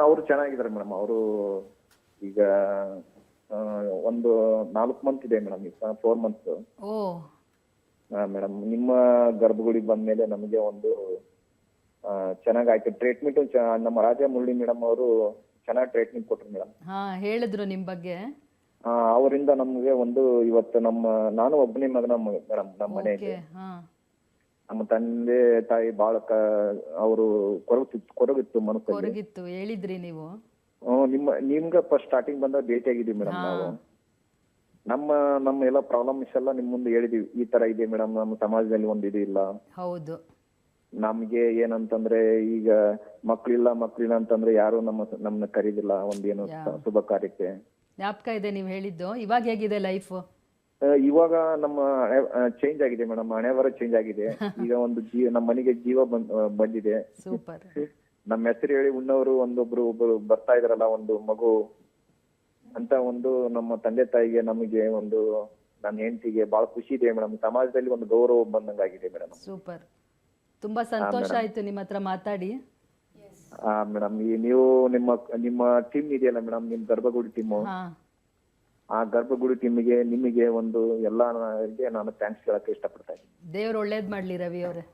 ಅವರು ಚೆನ್ನಾಗಿದ್ದಾರೆ ಮೇಡಮ್. ಅವರು ಈಗ ಒಂದು 4 ಮಂತ್ ಇದೆ ಮೇಡಮ್, ಈಗ 4 ಮಂತ್ಸ್. ಓ ಮೇಡಮ್, ನಿಮ್ಮ ಗರ್ಭಗುಡಿ ಬಂದ್ಮೇಲೆ ನಮಗೆ ಒಂದು ಚೆನ್ನಾಗಾಯ್ತು ಟ್ರೀಟ್ಮೆಂಟ್. ನಮ್ಮ ರಾಜಾ ಮುರಳಿ ಮೇಡಮ್ ಅವರು ಚೆನ್ನಾಗಿ ಟ್ರೀಟ್ಮೆಂಟ್ ಕೊಟ್ರು ಮೇಡಮ್. ಹೇಳಿದ್ರು ನಿಮ್ ಬಗ್ಗೆ. ಅವರಿಂದ ನಮ್ಗೆ ಒಂದು ಇವತ್ತು ನಾನು ಒಬ್ಬನೇ ಮಗನ ಮೇಡಮ್. ನಮ್ಮ ಮನೆಯಲ್ಲಿ ನಮ್ಮ ತಂದೆ ತಾಯಿ ಬಹಳ ಅವರು ಕೊರಗಿತ್ತು ಮನಸ್ಸು ಹೇಳಿದ್ರಿ ನೀವು. ನಿಮ್ಗೆ ಫಸ್ಟ್ ಸ್ಟಾರ್ಟಿಂಗ್ ಬಂದಾಗ ಭೇಟಿ ಆಗಿದ್ದೀವಿ ಮೇಡಮ್. ನಾವು ನಮ್ಮ ಎಲ್ಲ ಪ್ರಾಬ್ಲಮ್ಸ್ ಎಲ್ಲ ನಿಮ್ ಮುಂದೆ ಹೇಳಿದೀವಿ, ಈ ತರ ಇದೆ ಮೇಡಮ್, ನಮ್ಮ ಸಮಾಜದಲ್ಲಿ ಒಂದು ಇದು ಇಲ್ಲ. ಹೌದು. ನಮ್ಗೆ ಏನಂತಂದ್ರೆ ಈಗ ಮಕ್ಳಿಲ್ಲ ಅಂತಂದ್ರೆ ಯಾರು ನಮ್ಮನ್ನ ಕರೀದಿಲ್ಲ ಒಂದೇನು ಶುಭ ಕಾರ್ಯಕ್ಕೆ. ಜ್ಞಾಪಕ ಇದೆ ನೀವು ಹೇಳಿದ್ದು. ಇವಾಗ ಹೇಗಿದೆ ಲೈಫ್? ಇವಾಗ ನಮ್ಮ ಚೇಂಜ್ ಆಗಿದೆ ಮೇಡಮ್, ಹಣೆಬರ ಚೇಂಜ್ ಆಗಿದೆ. ಈಗ ಒಂದು ನಮ್ಮ ಮನೆಗೆ ಜೀವ ಬಂದಿದೆ. ಸೂಪರ್. ನಮ್ಮ ಹೆಸರು ಹೇಳಿ ಉಣ್ಣವರು ಒಬ್ರು ಬರ್ತಾ ಇದಾರಲ್ಲ, ಒಂದು ಮಗು ಅಂತ ಒಂದು ನಮ್ಮ ತಂದೆ ತಾಯಿಗೆ ನಮಗೆ ಒಂದು ನನ್ನ ಹೆಂಡತಿಗೆ ಬಹಳ ಖುಷಿ ಇದೆ ಮೇಡಮ್. ಸಮಾಜದಲ್ಲಿ ಒಂದು ಗೌರವ ಬಂದಂಗಾಗಿದೆ ಮೇಡಮ್. ಸೂಪರ್. ತುಂಬಾ ಸಂತೋಷ ಆಯ್ತು ನಿಮ್ಮ ಹತ್ರ ಮಾತಾಡಿ. ಮೇಡಮ್, ನೀವು ನಿಮ್ಮ ಟೀಮ್ ಇದೆಯಲ್ಲ ಮೇಡಮ್, ನಿಮ್ ಗರ್ಭಗುಡಿ ಟೀಮು, ಆ ಗರ್ಭಗುಡಿ ಟೀಮಿಗೆ ನಿಮಗೆ ಒಂದು ಎಲ್ಲ ನಾನು ಥ್ಯಾಂಕ್ಸ್ ಹೇಳಕ್ಕೆ ಇಷ್ಟಪಡ್ತಾ ಇದ್ದೀನಿ. ದೇವ್ರು ಒಳ್ಳೇದ್ ಮಾಡ್ಲಿ ರವಿ ಅವರೇ.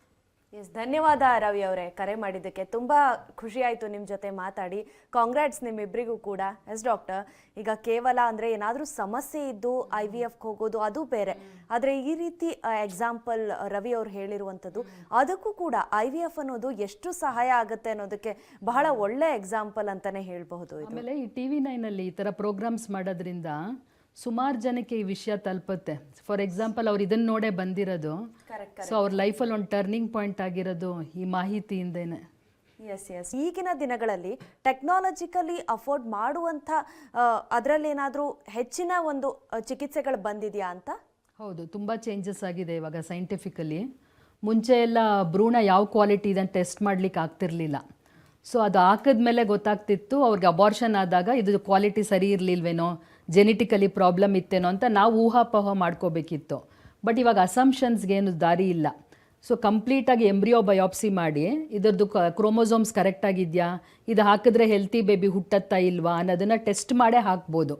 ಧನ್ಯವಾದ ರವಿ ಅವರೇ ಕರೆ ಮಾಡಿದ್ದಕ್ಕೆ. ತುಂಬಾ ಖುಷಿ ಆಯ್ತು ನಿಮ್ ಜೊತೆ ಮಾತಾಡಿ. ಕಾಂಗ್ರಾಟ್ಸ್ ನಿಮ್ಮಿಬ್ಬರಿಗೂ ಕೂಡ. ಡಾಕ್ಟರ್, ಈಗ ಕೇವಲ ಅಂದ್ರೆ ಏನಾದ್ರೂ ಸಮಸ್ಯೆ ಇದ್ದು IVF ಹೋಗೋದು ಅದು ಬೇರೆ, ಆದ್ರೆ ಈ ರೀತಿ ಎಕ್ಸಾಂಪಲ್ ರವಿ ಅವ್ರು ಹೇಳಿರುವಂತದ್ದು, ಅದಕ್ಕೂ ಕೂಡ IVF ಅನ್ನೋದು ಎಷ್ಟು ಸಹಾಯ ಆಗುತ್ತೆ ಅನ್ನೋದಕ್ಕೆ ಬಹಳ ಒಳ್ಳೆ ಎಕ್ಸಾಂಪಲ್ ಅಂತಾನೆ ಹೇಳ್ಬಹುದು. ಆಮೇಲೆ ಈ TV9 ಅಲ್ಲಿ ಈ ತರ ಪ್ರೋಗ್ರಾಮ್ಸ್ ಮಾಡೋದ್ರಿಂದ ಸುಮಾರು ಜನಕ್ಕೆ ಈ ವಿಷಯ ತಲುಪುತ್ತೆ. ಫಾರ್ ಎಕ್ಸಾಂಪಲ್ ಅವ್ರು ಇದನ್ನ ನೋಡೇ ಬಂದಿರೋದು. ಸೊ ಅವ್ರ ಲೈಫಲ್ಲಿ ಒಂದು ಟರ್ನಿಂಗ್ ಪಾಯಿಂಟ್ ಆಗಿರೋದು ಈ ಮಾಹಿತಿಯಿಂದೇನೆ. ಎಸ್. ಈಗಿನ ದಿನಗಳಲ್ಲಿ ಟೆಕ್ನಾಲಜಿಕಲಿ ಅಫೋರ್ಡ್ ಮಾಡುವಂಥ ಅದರಲ್ಲಿ ಏನಾದರೂ ಹೆಚ್ಚಿನ ಒಂದು ಚಿಕಿತ್ಸೆಗಳು ಬಂದಿದೆಯಾ ಅಂತ? ಹೌದು, ತುಂಬ ಚೇಂಜಸ್ ಆಗಿದೆ ಇವಾಗ ಸೈಂಟಿಫಿಕಲಿ. ಮುಂಚೆ ಎಲ್ಲ ಭ್ರೂಣ ಯಾವ ಕ್ವಾಲಿಟಿ ಇದೆ ಟೆಸ್ಟ್ ಮಾಡ್ಲಿಕ್ಕೆ ಆಗ್ತಿರ್ಲಿಲ್ಲ. ಸೊ ಅದು ಹಾಕಿದ್ಮೇಲೆ ಗೊತ್ತಾಗ್ತಿತ್ತು ಅವ್ರಿಗೆ ಅಬಾರ್ಷನ್ ಆದಾಗ ಇದು ಕ್ವಾಲಿಟಿ ಸರಿ ಇರಲಿಲ್ವೇನೋ, ಜೆನೆಟಿಕಲಿ ಪ್ರಾಬ್ಲಮ್ ಇತ್ತೇನೋ ಅಂತ ನಾವು ಊಹಾಪೋಹ ಮಾಡ್ಕೋಬೇಕಿತ್ತು. ಬಟ್ ಇವಾಗ ಅಸಂಪ್ಷನ್ಸ್ಗೆ ಏನು ದಾರಿ ಇಲ್ಲ. ಸೊ ಕಂಪ್ಲೀಟಾಗಿ ಎಂಬ್ರಿಯೋ ಬಯಾಪ್ಸಿ ಮಾಡಿ ಇದರದ್ದು ಕ್ರೋಮೋಸೋಮ್ಸ್ ಕರೆಕ್ಟಾಗಿದೆಯಾ, ಇದು ಹಾಕಿದ್ರೆ ಹೆಲ್ತಿ ಬೇಬಿ ಹುಟ್ಟತ್ತಾ ಇಲ್ವಾ ಅನ್ನೋದನ್ನು ಟೆಸ್ಟ್ ಮಾಡೇ ಹಾಕ್ಬೋದು.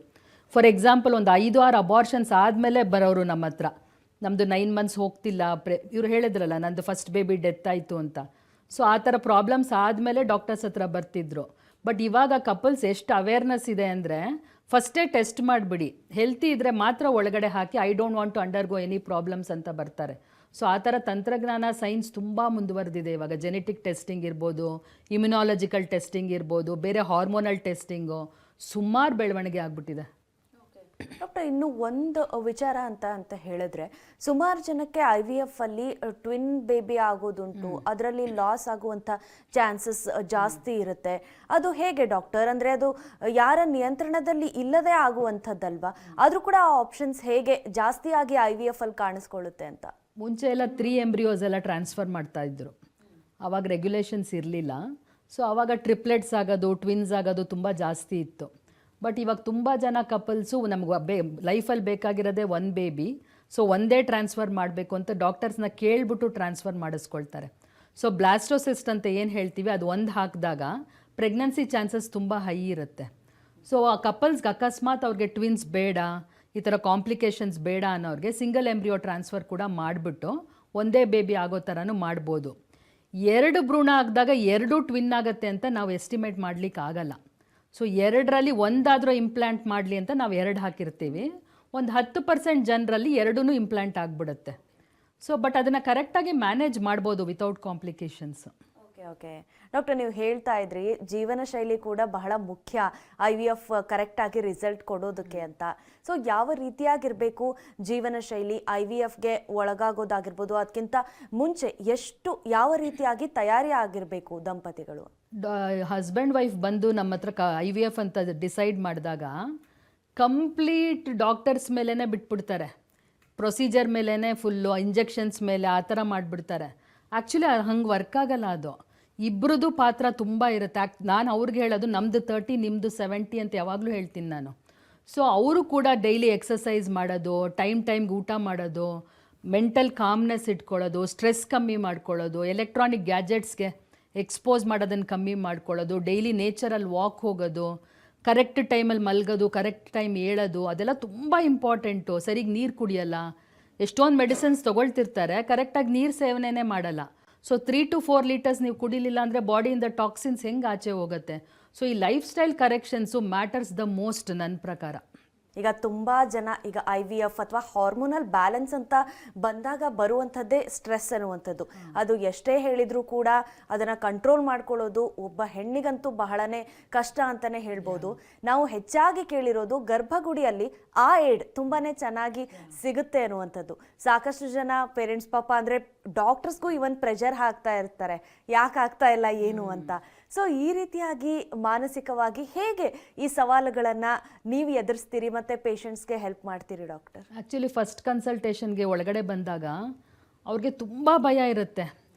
ಫಾರ್ ಎಕ್ಸಾಂಪಲ್ ಒಂದು 5-6 ಅಬಾರ್ಷನ್ಸ್ ಆದಮೇಲೆ ಬರೋರು ನಮ್ಮ ಹತ್ರ, ನಮ್ಮದು 9 ಮಂತ್ಸ್ ಹೋಗ್ತಿಲ್ಲ, ಇವ್ರು ಹೇಳಿದ್ರಲ್ಲ ನಂದು ಫಸ್ಟ್ ಬೇಬಿ ಡೆತ್ ಆಯಿತು ಅಂತ. ಸೊ ಆ ಥರ ಪ್ರಾಬ್ಲಮ್ಸ್ ಆದಮೇಲೆ ಡಾಕ್ಟರ್ಸ್ ಹತ್ರ ಬರ್ತಿದ್ರು. ಬಟ್ ಇವಾಗ ಕಪಲ್ಸ್ ಎಷ್ಟು ಅವೇರ್ನೆಸ್ ಇದೆ ಅಂದರೆ ಫಸ್ಟೇ ಟೆಸ್ಟ್ ಮಾಡಿಬಿಡಿ, ಹೆಲ್ತಿ ಇದ್ದರೆ ಮಾತ್ರ ಒಳಗಡೆ ಹಾಕಿ I don't want to undergo any problems ಅಂತ ಬರ್ತಾರೆ. ಸೊ ಆ ಥರ ತಂತ್ರಜ್ಞಾನ ಸೈನ್ಸ್ ತುಂಬ ಮುಂದುವರೆದಿದೆ ಇವಾಗ. ಜೆನೆಟಿಕ್ ಟೆಸ್ಟಿಂಗ್ ಇರ್ಬೋದು, ಇಮ್ಯುನಾಲಜಿಕಲ್ ಟೆಸ್ಟಿಂಗ್ ಇರ್ಬೋದು, ಬೇರೆ ಹಾರ್ಮೋನಲ್ ಟೆಸ್ಟಿಂಗು, ಸುಮಾರು ಬೆಳವಣಿಗೆ ಆಗಿಬಿಟ್ಟಿದೆ. ಡಾಕ್ಟರ್, ಇನ್ನು ಒಂದು ವಿಚಾರ ಅಂತ ಹೇಳಿದ್ರೆ, ಸುಮಾರು ಜನಕ್ಕೆ IVF ಅಲ್ಲಿ ಟ್ವಿನ್ ಬೇಬಿ ಆಗೋದುಂಟು, ಅದರಲ್ಲಿ ಲಾಸ್ ಆಗುವಂಥ ಚಾನ್ಸಸ್ ಜಾಸ್ತಿ ಇರುತ್ತೆ. ಅದು ಹೇಗೆ ಡಾಕ್ಟರ್? ಅಂದರೆ ಅದು ಯಾರ ನಿಯಂತ್ರಣದಲ್ಲಿ ಇಲ್ಲದೆ ಆಗುವಂಥದ್ದಲ್ವಾ? ಆದರೂ ಕೂಡ ಆ ಆಪ್ಷನ್ಸ್ ಹೇಗೆ ಜಾಸ್ತಿ ಆಗಿ IVF ಅಲ್ಲಿ ಕಾಣಿಸ್ಕೊಳ್ಳುತ್ತೆ ಅಂತ? ಮುಂಚೆ ಎಲ್ಲ 3 ಎಂಬ್ರಿಯೋಸ್ ಎಲ್ಲ ಟ್ರಾನ್ಸ್ಫರ್ ಮಾಡ್ತಾಯಿದ್ರು, ಆವಾಗ ರೆಗ್ಯುಲೇಷನ್ಸ್ ಇರಲಿಲ್ಲ. ಸೊ ಆವಾಗ ಟ್ರಿಪ್ಲೆಟ್ಸ್ ಆಗೋದು, ಟ್ವಿನ್ಸ್ ಆಗೋದು ತುಂಬ ಜಾಸ್ತಿ ಇತ್ತು. ಬಟ್ ಇವಾಗ ತುಂಬ ಜನ ಕಪಲ್ಸು ನಮ್ಗೆ ಲೈಫಲ್ಲಿ ಬೇಕಾಗಿರೋದೇ 1 ಬೇಬಿ, ಸೊ ಒಂದೇ ಟ್ರಾನ್ಸ್ಫರ್ ಮಾಡಬೇಕು ಅಂತ ಡಾಕ್ಟರ್ಸ್ನ ಕೇಳಿಬಿಟ್ಟು ಟ್ರಾನ್ಸ್ಫರ್ ಮಾಡಿಸ್ಕೊಳ್ತಾರೆ. ಸೊ ಬ್ಲಾಸ್ಟೋಸಿಸ್ಟ್ ಅಂತ ಏನು ಹೇಳ್ತೀವಿ, ಅದು ಒಂದು ಹಾಕಿದಾಗ ಪ್ರೆಗ್ನೆನ್ಸಿ ಚಾನ್ಸಸ್ ತುಂಬ ಹೈ ಇರುತ್ತೆ. ಸೊ ಆ ಕಪಲ್ಸ್ಗೆ ಅಕಸ್ಮಾತ್ ಅವ್ರಿಗೆ ಟ್ವಿನ್ಸ್ ಬೇಡ, ಈ ಥರ ಕಾಂಪ್ಲಿಕೇಶನ್ಸ್ ಬೇಡ ಅನ್ನೋರಿಗೆ ಸಿಂಗಲ್ ಎಂಬ್ರಿಯೋ ಟ್ರಾನ್ಸ್ಫರ್ ಕೂಡ ಮಾಡಿಬಿಟ್ಟು ಒಂದೇ ಬೇಬಿ ಆಗೋ ಥರನೂ ಮಾಡ್ಬೋದು. 2 ಭ್ರೂಣ ಆಗಿದಾಗ 2 ಟ್ವಿನ್ ಆಗುತ್ತೆ ಅಂತ ನಾವು ಎಸ್ಟಿಮೇಟ್ ಮಾಡಲಿಕ್ಕೆ ಆಗಲ್ಲ. ಸೊ 2ರಲ್ಲಿ ಒಂದಾದರೂ ಇಂಪ್ಲಾಂಟ್ ಮಾಡಲಿ ಅಂತ ನಾವು 2 ಹಾಕಿರ್ತೀವಿ. ಒಂದು 10% ಜನರಲ್ಲಿ 2 ಇಂಪ್ಲಾಂಟ್ ಆಗಿಬಿಡುತ್ತೆ. ಸೊ ಬಟ್ ಅದನ್ನು ಕರೆಕ್ಟಾಗಿ ಮ್ಯಾನೇಜ್ ಮಾಡ್ಬೋದು ವಿತೌಟ್ ಕಾಂಪ್ಲಿಕೇಶನ್ಸ್. ಓಕೆ ಡಾಕ್ಟರ್, ನೀವು ಹೇಳ್ತಾ ಇದ್ರಿ ಜೀವನ ಶೈಲಿ ಕೂಡ ಬಹಳ ಮುಖ್ಯ IVF ಕರೆಕ್ಟಾಗಿ ರಿಸಲ್ಟ್ ಕೊಡೋದಕ್ಕೆ ಅಂತ. ಸೊ ಯಾವ ರೀತಿಯಾಗಿರಬೇಕು ಜೀವನ ಶೈಲಿ IVFಗೆ ಒಳಗಾಗೋದಾಗಿರ್ಬೋದು, ಅದಕ್ಕಿಂತ ಮುಂಚೆ ಯಾವ ರೀತಿಯಾಗಿ ತಯಾರಿ ಆಗಿರಬೇಕು ದಂಪತಿಗಳು? ಹಸ್ಬೆಂಡ್ ವೈಫ್ ಬಂದು ನಮ್ಮ ಹತ್ರ IVF ಅಂತ ಡಿಸೈಡ್ ಮಾಡಿದಾಗ ಕಂಪ್ಲೀಟ್ ಡಾಕ್ಟರ್ಸ್ ಮೇಲೇ ಬಿಟ್ಬಿಡ್ತಾರೆ, ಪ್ರೊಸೀಜರ್ ಮೇಲೇ ಫುಲ್ಲು ಇಂಜೆಕ್ಷನ್ಸ್ ಮೇಲೆ ಆ ಥರ ಮಾಡಿಬಿಡ್ತಾರೆ. ಆ್ಯಕ್ಚುಲಿ ಹಂಗೆ ವರ್ಕ್ ಆಗಲ್ಲ. ಅದು ಇಬ್ಬರದು ಪಾತ್ರ ತುಂಬ ಇರುತ್ತೆ. ನಾನು ಅವ್ರಿಗೆ ಹೇಳೋದು ನಮ್ಮದು 30 ನಿಮ್ಮದು 70 ಅಂತ ಯಾವಾಗಲೂ ಹೇಳ್ತೀನಿ ನಾನು. ಸೊ ಅವರು ಕೂಡ ಡೈಲಿ ಎಕ್ಸಸೈಸ್ ಮಾಡೋದು, ಟೈಮ್ಗೆ ಊಟ ಮಾಡೋದು, ಮೆಂಟಲ್ ಕಾಮ್ನೆಸ್ ಇಟ್ಕೊಳ್ಳೋದು, ಸ್ಟ್ರೆಸ್ ಕಮ್ಮಿ ಮಾಡ್ಕೊಳ್ಳೋದು, ಎಲೆಕ್ಟ್ರಾನಿಕ್ ಗ್ಯಾಜೆಟ್ಸ್ಗೆ ಎಕ್ಸ್ಪೋಸ್ ಮಾಡೋದನ್ನು ಕಮ್ಮಿ ಮಾಡ್ಕೊಳ್ಳೋದು, ಡೈಲಿ ನೇಚರಲ್ಲಿ ವಾಕ್ ಹೋಗೋದು, ಕರೆಕ್ಟ್ ಟೈಮಲ್ಲಿ ಮಲಗೋದು, ಕರೆಕ್ಟ್ ಟೈಮ್ ಏಳೋದು, ಅದೆಲ್ಲ ತುಂಬ ಇಂಪಾರ್ಟೆಂಟು. ಸರಿಗೆ ನೀರು ಕುಡಿಯಲ್ಲ, ಎಷ್ಟೊಂದು ಮೆಡಿಸಿನ್ಸ್ ತೊಗೊಳ್ತಿರ್ತಾರೆ, ಕರೆಕ್ಟಾಗಿ ನೀರು ಸೇವನೆ ಮಾಡಲ್ಲ. ಸೊ 3 to 4 ಲೀಟರ್ಸ್ ನೀವು ಕುಡಿಲಿಲ್ಲ ಅಂದರೆ ಬಾಡಿಯಿಂದ ಟಾಕ್ಸಿನ್ಸ್ ಹೆಂಗೆ ಆಚೆ ಹೋಗುತ್ತೆ. ಸೊ ಈ life style corrections matters the most ನನ್ನ ಪ್ರಕಾರ. ಈಗ ತುಂಬ ಜನ ಈಗ IVF ಅಥವಾ ಹಾರ್ಮೋನಲ್ ಬ್ಯಾಲೆನ್ಸ್ ಅಂತ ಬಂದಾಗ ಬರುವಂಥದ್ದೇ ಸ್ಟ್ರೆಸ್ ಅನ್ನುವಂಥದ್ದು. ಅದು ಎಷ್ಟೇ ಹೇಳಿದರೂ ಕೂಡ ಅದನ್ನು ಕಂಟ್ರೋಲ್ ಮಾಡ್ಕೊಳ್ಳೋದು ಒಬ್ಬ ಹೆಣ್ಣಿಗಂತೂ ಬಹಳನೇ ಕಷ್ಟ ಅಂತಲೇ ಹೇಳ್ಬೋದು. ನಾವು ಹೆಚ್ಚಾಗಿ ಕೇಳಿರೋದು ಗರ್ಭಗುಡಿಯಲ್ಲಿ ಆ ಏಡ್ ತುಂಬಾ ಚೆನ್ನಾಗಿ ಸಿಗುತ್ತೆ ಅನ್ನುವಂಥದ್ದು. ಸಾಕಷ್ಟು ಜನ ಪೇರೆಂಟ್ಸ್ ಪಾಪ ಅಂದರೆ ಡಾಕ್ಟರ್ಸ್ಗೂ ಇವನ್ ಪ್ರೆಷರ್ ಹಾಕ್ತಾ ಇರ್ತಾರೆ, ಯಾಕೆ ಆಗ್ತಾ ಇಲ್ಲ ಏನು ಅಂತ. ಸೊ ಈ ರೀತಿಯಾಗಿ ಮಾನಸಿಕವಾಗಿ ಹೇಗೆ ಈ ಸವಾಲುಗಳನ್ನು ನೀವು ಎದುರಿಸ್ತೀರಿ ಮತ್ತು ಪೇಷಂಟ್ಸ್ಗೆ ಹೆಲ್ಪ್ ಮಾಡ್ತೀರಿ ಡಾಕ್ಟರ್? ಆ್ಯಕ್ಚುಲಿ ಫಸ್ಟ್ ಕನ್ಸಲ್ಟೇಷನ್ಗೆ ಒಳಗಡೆ ಬಂದಾಗ ಅವ್ರಿಗೆ ತುಂಬ ಭಯ ಇರುತ್ತೆ,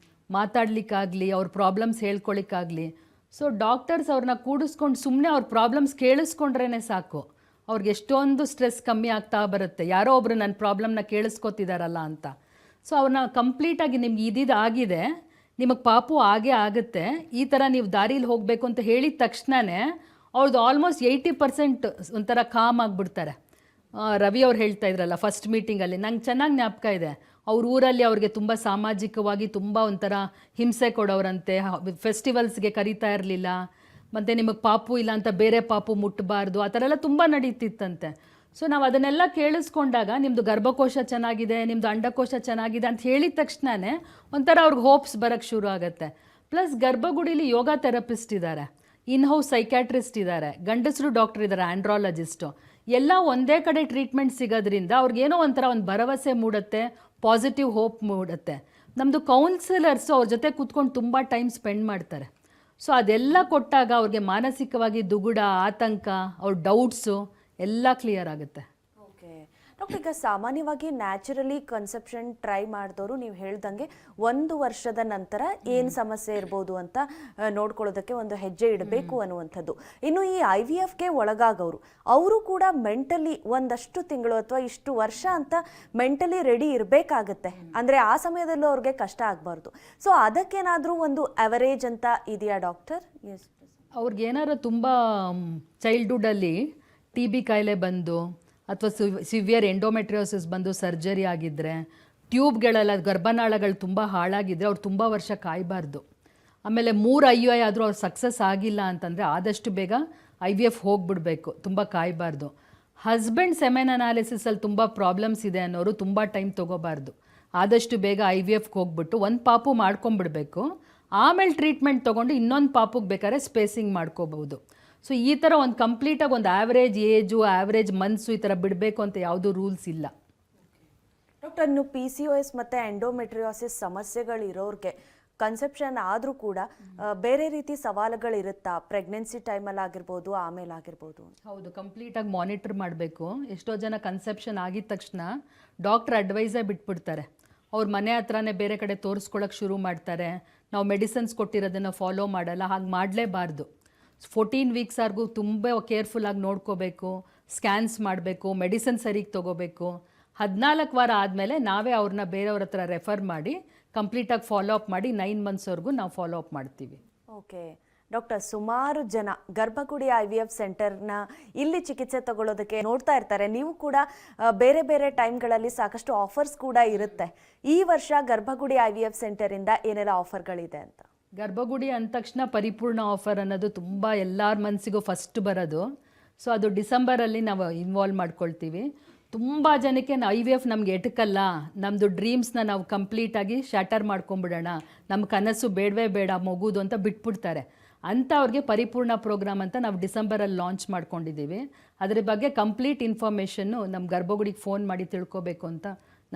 ಮಾತಾಡ್ಲಿಕ್ಕಾಗಲಿ ಅವ್ರ ಪ್ರಾಬ್ಲಮ್ಸ್ ಹೇಳ್ಕೊಳ್ಳಿಕ್ಕಾಗಲಿ. ಸೊ ಡಾಕ್ಟರ್ಸ್ ಅವ್ರನ್ನ ಕೂಡಿಸ್ಕೊಂಡು ಸುಮ್ಮನೆ ಅವ್ರ ಪ್ರಾಬ್ಲಮ್ಸ್ ಕೇಳಿಸ್ಕೊಂಡ್ರೇ ಸಾಕು, ಅವ್ರಿಗೆ ಎಷ್ಟೊಂದು ಸ್ಟ್ರೆಸ್ ಕಮ್ಮಿ ಆಗ್ತಾ ಬರುತ್ತೆ. ಯಾರೋ ಒಬ್ಬರು ನನ್ನ ಪ್ರಾಬ್ಲಮ್ನ ಕೇಳಿಸ್ಕೊತಿದಾರಲ್ಲ ಅಂತ. ಸೊ ಅವ್ರನ್ನ ಕಂಪ್ಲೀಟಾಗಿ ನಿಮ್ಗೆ ಇದಿದ್ದು ಆಗಿದೆ, ನಿಮಗೆ ಪಾಪು ಆಗೇ ಆಗುತ್ತೆ, ಈ ಥರ ನೀವು ದಾರೀಲಿ ಹೋಗಬೇಕು ಅಂತ ಹೇಳಿದ ತಕ್ಷಣವೇ ಅವ್ರದ್ದು ಆಲ್ಮೋಸ್ಟ್ 80% ಒಂಥರ ಕಾಮ್ ಆಗಿಬಿಡ್ತಾರೆ. ರವಿ ಅವ್ರು ಹೇಳ್ತಾ ಇದ್ರಲ್ಲ ಫಸ್ಟ್ ಮೀಟಿಂಗಲ್ಲಿ, ನಂಗೆ ಚೆನ್ನಾಗಿ ಜ್ಞಾಪಕ ಇದೆ. ಅವ್ರ ಊರಲ್ಲಿ ಅವ್ರಿಗೆ ತುಂಬ ಸಾಮಾಜಿಕವಾಗಿ ತುಂಬ ಒಂಥರ ಹಿಂಸೆ ಕೊಡೋರಂತೆ, ಫೆಸ್ಟಿವಲ್ಸ್ಗೆ ಕರೀತಾ ಇರಲಿಲ್ಲ, ಮತ್ತು ನಿಮಗೆ ಪಾಪು ಇಲ್ಲ ಅಂತ ಬೇರೆ ಪಾಪು ಮುಟ್ಟಬಾರ್ದು, ಆ ಥರ ಎಲ್ಲ ತುಂಬ ನಡೀತಿತ್ತಂತೆ. ಸೊ ನಾವು ಅದನ್ನೆಲ್ಲ ಕೇಳಿಸ್ಕೊಂಡಾಗ ನಿಮ್ಮದು ಗರ್ಭಕೋಶ ಚೆನ್ನಾಗಿದೆ, ನಿಮ್ಮದು ಅಂಡಕೋಶ ಚೆನ್ನಾಗಿದೆ ಅಂತ ಹೇಳಿದ ತಕ್ಷಣವೇ ಒಂಥರ ಅವ್ರಿಗೆ ಹೋಪ್ಸ್ ಬರೋಕ್ಕೆ ಶುರು ಆಗುತ್ತೆ. ಪ್ಲಸ್ ಗರ್ಭಗುಡಿಲಿ ಯೋಗ ಥೆರಪಿಸ್ಟ್ ಇದ್ದಾರೆ, ಇನ್ಹೌಸ್ ಸೈಕ್ಯಾಟ್ರಿಸ್ಟ್ ಇದ್ದಾರೆ, ಗಂಡಸರು ಡಾಕ್ಟರ್ ಇದ್ದಾರೆ, ಆಂಡ್ರಾಲಜಿಸ್ಟು, ಎಲ್ಲ ಒಂದೇ ಕಡೆ ಟ್ರೀಟ್ಮೆಂಟ್ ಸಿಗೋದ್ರಿಂದ ಅವ್ರಿಗೇನೋ ಒಂಥರ ಒಂದು ಭರವಸೆ ಮೂಡುತ್ತೆ, ಪಾಸಿಟಿವ್ ಹೋಪ್ ಮೂಡುತ್ತೆ. ನಮ್ಮದು ಕೌನ್ಸಿಲರ್ಸು ಅವ್ರ ಜೊತೆ ಕೂತ್ಕೊಂಡು ತುಂಬ ಟೈಮ್ ಸ್ಪೆಂಡ್ ಮಾಡ್ತಾರೆ. ಸೊ ಅದೆಲ್ಲ ಕೊಟ್ಟಾಗ ಅವ್ರಿಗೆ ಮಾನಸಿಕವಾಗಿ ದುಗುಡ, ಆತಂಕ, ಅವ್ರ ಡೌಟ್ಸು ಎಲ್ಲ ಕ್ಲಿಯರ್ ಆಗುತ್ತೆ. ಓಕೆ ಡಾಕ್ಟರ್, ಈಗ ಸಾಮಾನ್ಯವಾಗಿ ನ್ಯಾಚುರಲಿ ಕನ್ಸೆಪ್ಷನ್ ಟ್ರೈ ಮಾಡಿದವರು ನೀವು ಹೇಳ್ದಂಗೆ 1 ವರ್ಷದ ನಂತರ ಏನು ಸಮಸ್ಯೆ ಇರ್ಬೋದು ಅಂತ ನೋಡ್ಕೊಳ್ಳೋದಕ್ಕೆ ಒಂದು ಹೆಜ್ಜೆ ಇಡಬೇಕು ಅನ್ನುವಂಥದ್ದು. ಇನ್ನು ಈ IVFಗೆ ಒಳಗಾಗೋರು ಅವರು ಕೂಡ ಮೆಂಟಲಿ ಒಂದಷ್ಟು ತಿಂಗಳು ಅಥವಾ ಇಷ್ಟು ವರ್ಷ ಅಂತ ಮೆಂಟಲಿ ರೆಡಿ ಇರಬೇಕಾಗತ್ತೆ. ಅಂದರೆ ಆ ಸಮಯದಲ್ಲೂ ಅವ್ರಿಗೆ ಕಷ್ಟ ಆಗಬಾರ್ದು. ಸೊ ಅದಕ್ಕೇನಾದರೂ ಒಂದು ಅವರೇಜ್ ಅಂತ ಇದೆಯಾ ಡಾಕ್ಟರ್? ಎಸ್, ಅವ್ರಿಗೇನಾದ್ರು ತುಂಬ ಚೈಲ್ಡ್ಹುಡ್ಡಲ್ಲಿ TB ಕಾಯಿಲೆ ಬಂದು ಅಥವಾ ಸಿವಿಯರ್ ಎಂಡೋಮೆಟ್ರಿಯೋಸಿಸ್ ಬಂದು ಸರ್ಜರಿ ಆಗಿದ್ದರೆ, ಟ್ಯೂಬ್ಗಳೆಲ್ಲ ಗರ್ಭನಾಳಗಳು ತುಂಬ ಹಾಳಾಗಿದ್ದರೆ ಅವ್ರು ತುಂಬ ವರ್ಷ ಕಾಯಬಾರ್ದು. ಆಮೇಲೆ 3 IUI ಆದರೂ ಅವ್ರು ಸಕ್ಸಸ್ ಆಗಿಲ್ಲ ಅಂತಂದರೆ ಆದಷ್ಟು ಬೇಗ IVF ಹೋಗಿಬಿಡ್ಬೇಕು, ತುಂಬ ಕಾಯಬಾರ್ದು. ಹಸ್ಬೆಂಡ್ ಸೆಮೆನ್ ಅನಾಲಿಸಿಸಲ್ಲಿ ತುಂಬ ಪ್ರಾಬ್ಲಮ್ಸ್ ಇದೆ ಅನ್ನೋರು ತುಂಬ ಟೈಮ್ ತೊಗೋಬಾರ್ದು. ಆದಷ್ಟು ಬೇಗ IVFಗೆ ಹೋಗ್ಬಿಟ್ಟು ಒಂದು ಪಾಪು ಮಾಡ್ಕೊಂಬಿಡ್ಬೇಕು. ಆಮೇಲೆ ಟ್ರೀಟ್ಮೆಂಟ್ ತೊಗೊಂಡು ಇನ್ನೊಂದು ಪಾಪುಗೆ ಬೇಕಾದ್ರೆ ಸ್ಪೇಸಿಂಗ್ ಮಾಡ್ಕೋಬಹುದು. ಸೊ ಈ ಥರ ಒಂದು ಕಂಪ್ಲೀಟಾಗಿ ಒಂದು ಆ್ಯಾವ್ರೇಜ್ ಏಜು, ಆ್ಯಾವ್ರೇಜ್ ಮಂತ್ಸು ಈ ಥರ ಬಿಡಬೇಕು ಅಂತ ಯಾವುದೂ ರೂಲ್ಸ್ ಇಲ್ಲ. ಡಾಕ್ಟರ್, ಇನ್ನು PCOS ಮತ್ತು ಎಂಡೋಮೆಟ್ರಿಯೋಸಿಸ್ ಸಮಸ್ಯೆಗಳಿರೋರಿಗೆ ಕನ್ಸೆಪ್ಷನ್ ಆದರೂ ಕೂಡ ಬೇರೆ ರೀತಿ ಸವಾಲುಗಳಿರುತ್ತಾ? ಪ್ರೆಗ್ನೆನ್ಸಿ ಟೈಮಲ್ಲಿ ಆಗಿರ್ಬೋದು, ಆಮೇಲೆ ಆಗಿರ್ಬೋದು. ಹೌದು, ಕಂಪ್ಲೀಟಾಗಿ ಮಾನಿಟರ್ ಮಾಡಬೇಕು. ಎಷ್ಟೋ ಜನ ಕನ್ಸೆಪ್ಷನ್ ಆಗಿದ ತಕ್ಷಣ ಡಾಕ್ಟ್ರ್ ಅಡ್ವೈಸೇ ಬಿಟ್ಬಿಡ್ತಾರೆ. ಅವ್ರ ಮನೆ ಹತ್ರನೇ ಬೇರೆ ಕಡೆ ತೋರಿಸ್ಕೊಳಕ್ಕೆ ಶುರು ಮಾಡ್ತಾರೆ. ನಾವು ಮೆಡಿಸಿನ್ಸ್ ಕೊಟ್ಟಿರೋದನ್ನು ಫಾಲೋ ಮಾಡಲ್ಲ. ಹಾಗೆ ಮಾಡಲೇಬಾರ್ದು. 14 ವೀಕ್ಸ್ವರೆಗೂ ತುಂಬ ಕೇರ್ಫುಲ್ಲಾಗಿ ನೋಡ್ಕೋಬೇಕು, ಸ್ಕ್ಯಾನ್ಸ್ ಮಾಡಬೇಕು, ಮೆಡಿಸಿನ್ ಸರಿಗೆ ತೊಗೋಬೇಕು. 14 ವಾರ ಆದಮೇಲೆ ನಾವೇ ಅವ್ರನ್ನ ಬೇರೆಯವ್ರ ಹತ್ರ ರೆಫರ್ ಮಾಡಿ ಕಂಪ್ಲೀಟಾಗಿ ಫಾಲೋ ಅಪ್ ಮಾಡಿ 9 ಮಂತ್ಸ್ವರೆಗೂ ನಾವು ಫಾಲೋ ಅಪ್ ಮಾಡ್ತೀವಿ. ಓಕೆ ಡಾಕ್ಟರ್, ಸುಮಾರು ಜನ ಗರ್ಭಗುಡಿ IVF ಸೆಂಟರ್ನ ಇಲ್ಲಿ ಚಿಕಿತ್ಸೆ ತಗೊಳ್ಳೋದಕ್ಕೆ ನೋಡ್ತಾ ಇರ್ತಾರೆ. ನೀವು ಕೂಡ ಬೇರೆ ಬೇರೆ ಟೈಮ್ಗಳಲ್ಲಿ ಸಾಕಷ್ಟು ಆಫರ್ಸ್ ಕೂಡ ಇರುತ್ತೆ. ಈ ವರ್ಷ ಗರ್ಭಗುಡಿ IVF ಸೆಂಟರಿಂದ ಏನೆಲ್ಲ ಆಫರ್ಗಳಿದೆ ಅಂತ? ಗರ್ಭಗುಡಿ ಅಂದ ತಕ್ಷಣ ಪರಿಪೂರ್ಣ ಆಫರ್ ಅನ್ನೋದು ತುಂಬ ಎಲ್ಲರ ಮನಸ್ಸಿಗೂ ಫಸ್ಟ್ ಬರೋದು. ಸೊ ಅದು ಡಿಸೆಂಬರಲ್ಲಿ ನಾವು ಇನ್ವಾಲ್ವ್ ಮಾಡ್ಕೊಳ್ತೀವಿ. ತುಂಬ ಜನಕ್ಕೆ IVF ನಮ್ಗೆ ಎಟಕಲ್ಲ, ನಮ್ಮದು ಡ್ರೀಮ್ಸ್ನ ನಾವು ಕಂಪ್ಲೀಟಾಗಿ ಶಾಟರ್ ಮಾಡ್ಕೊಂಬಿಡೋಣ, ನಮ್ಮ ಕನಸು ಬೇಡವೇ ಬೇಡ ಮಗುದು ಅಂತ ಬಿಟ್ಬಿಡ್ತಾರೆ. ಅಂಥವ್ರಿಗೆ ಪರಿಪೂರ್ಣ ಪ್ರೋಗ್ರಾಮ್ ಅಂತ ನಾವು ಡಿಸೆಂಬರಲ್ಲಿ ಲಾಂಚ್ ಮಾಡ್ಕೊಂಡಿದ್ದೀವಿ. ಅದ್ರ ಬಗ್ಗೆ ಕಂಪ್ಲೀಟ್ ಇನ್ಫಾರ್ಮೇಷನ್ನು ನಮ್ಮ ಗರ್ಭಗುಡಿಗೆ ಫೋನ್ ಮಾಡಿ ತಿಳ್ಕೊಬೇಕು ಅಂತ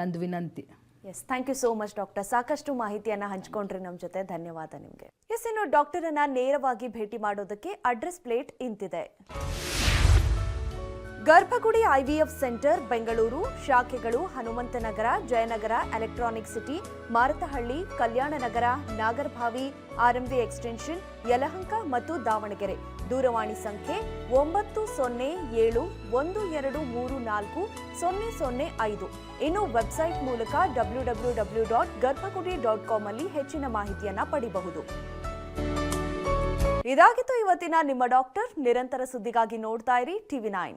ನಂದು ವಿನಂತಿ. Yes, thank you so much doctor. ಸಾಕಷ್ಟು ಮಾಹಿತಿಯನ್ನು ಹಂಚ್ಕೊಂಡ್ರಿ ನಮ್ಮ ಜೊತೆ. ಧನ್ಯವಾದ ನಿಮಗೆ. ಎಸ್, ಇನ್ನು ಡಾಕ್ಟರನ್ನು ನೇರವಾಗಿ ಭೇಟಿ ಮಾಡೋದಕ್ಕೆ ಅಡ್ರೆಸ್ ಪ್ಲೇಟ್ ಇಂತಿದೆ. ಗರ್ಭಗುಡಿ IVF ಸೆಂಟರ್ ಬೆಂಗಳೂರು, ಶಾಖೆಗಳು Hanumanthanagar, Jayanagar, Electronic City, Marathahalli, Kalyananagar, Nagarbhavi, RMV extension, Yelahanka ಮತ್ತು ದಾವಣಗೆರೆ. ದೂರವಾಣಿ ಸಂಖ್ಯೆ 9071234005. ಇನ್ನು ವೆಬ್ಸೈಟ್ ಮೂಲಕ www.garbhagudi.com ಅಲ್ಲಿ ಹೆಚ್ಚಿನ ಮಾಹಿತಿಯನ್ನ ಪಡೆಯಬಹುದು. ಇದಾಗಿತ್ತು ಇವತ್ತಿನ ನಿಮ್ಮ ಡಾಕ್ಟರ್. ನಿರಂತರ ಸುದ್ದಿಗಾಗಿ ನೋಡ್ತಾ ಇರಿ TV9.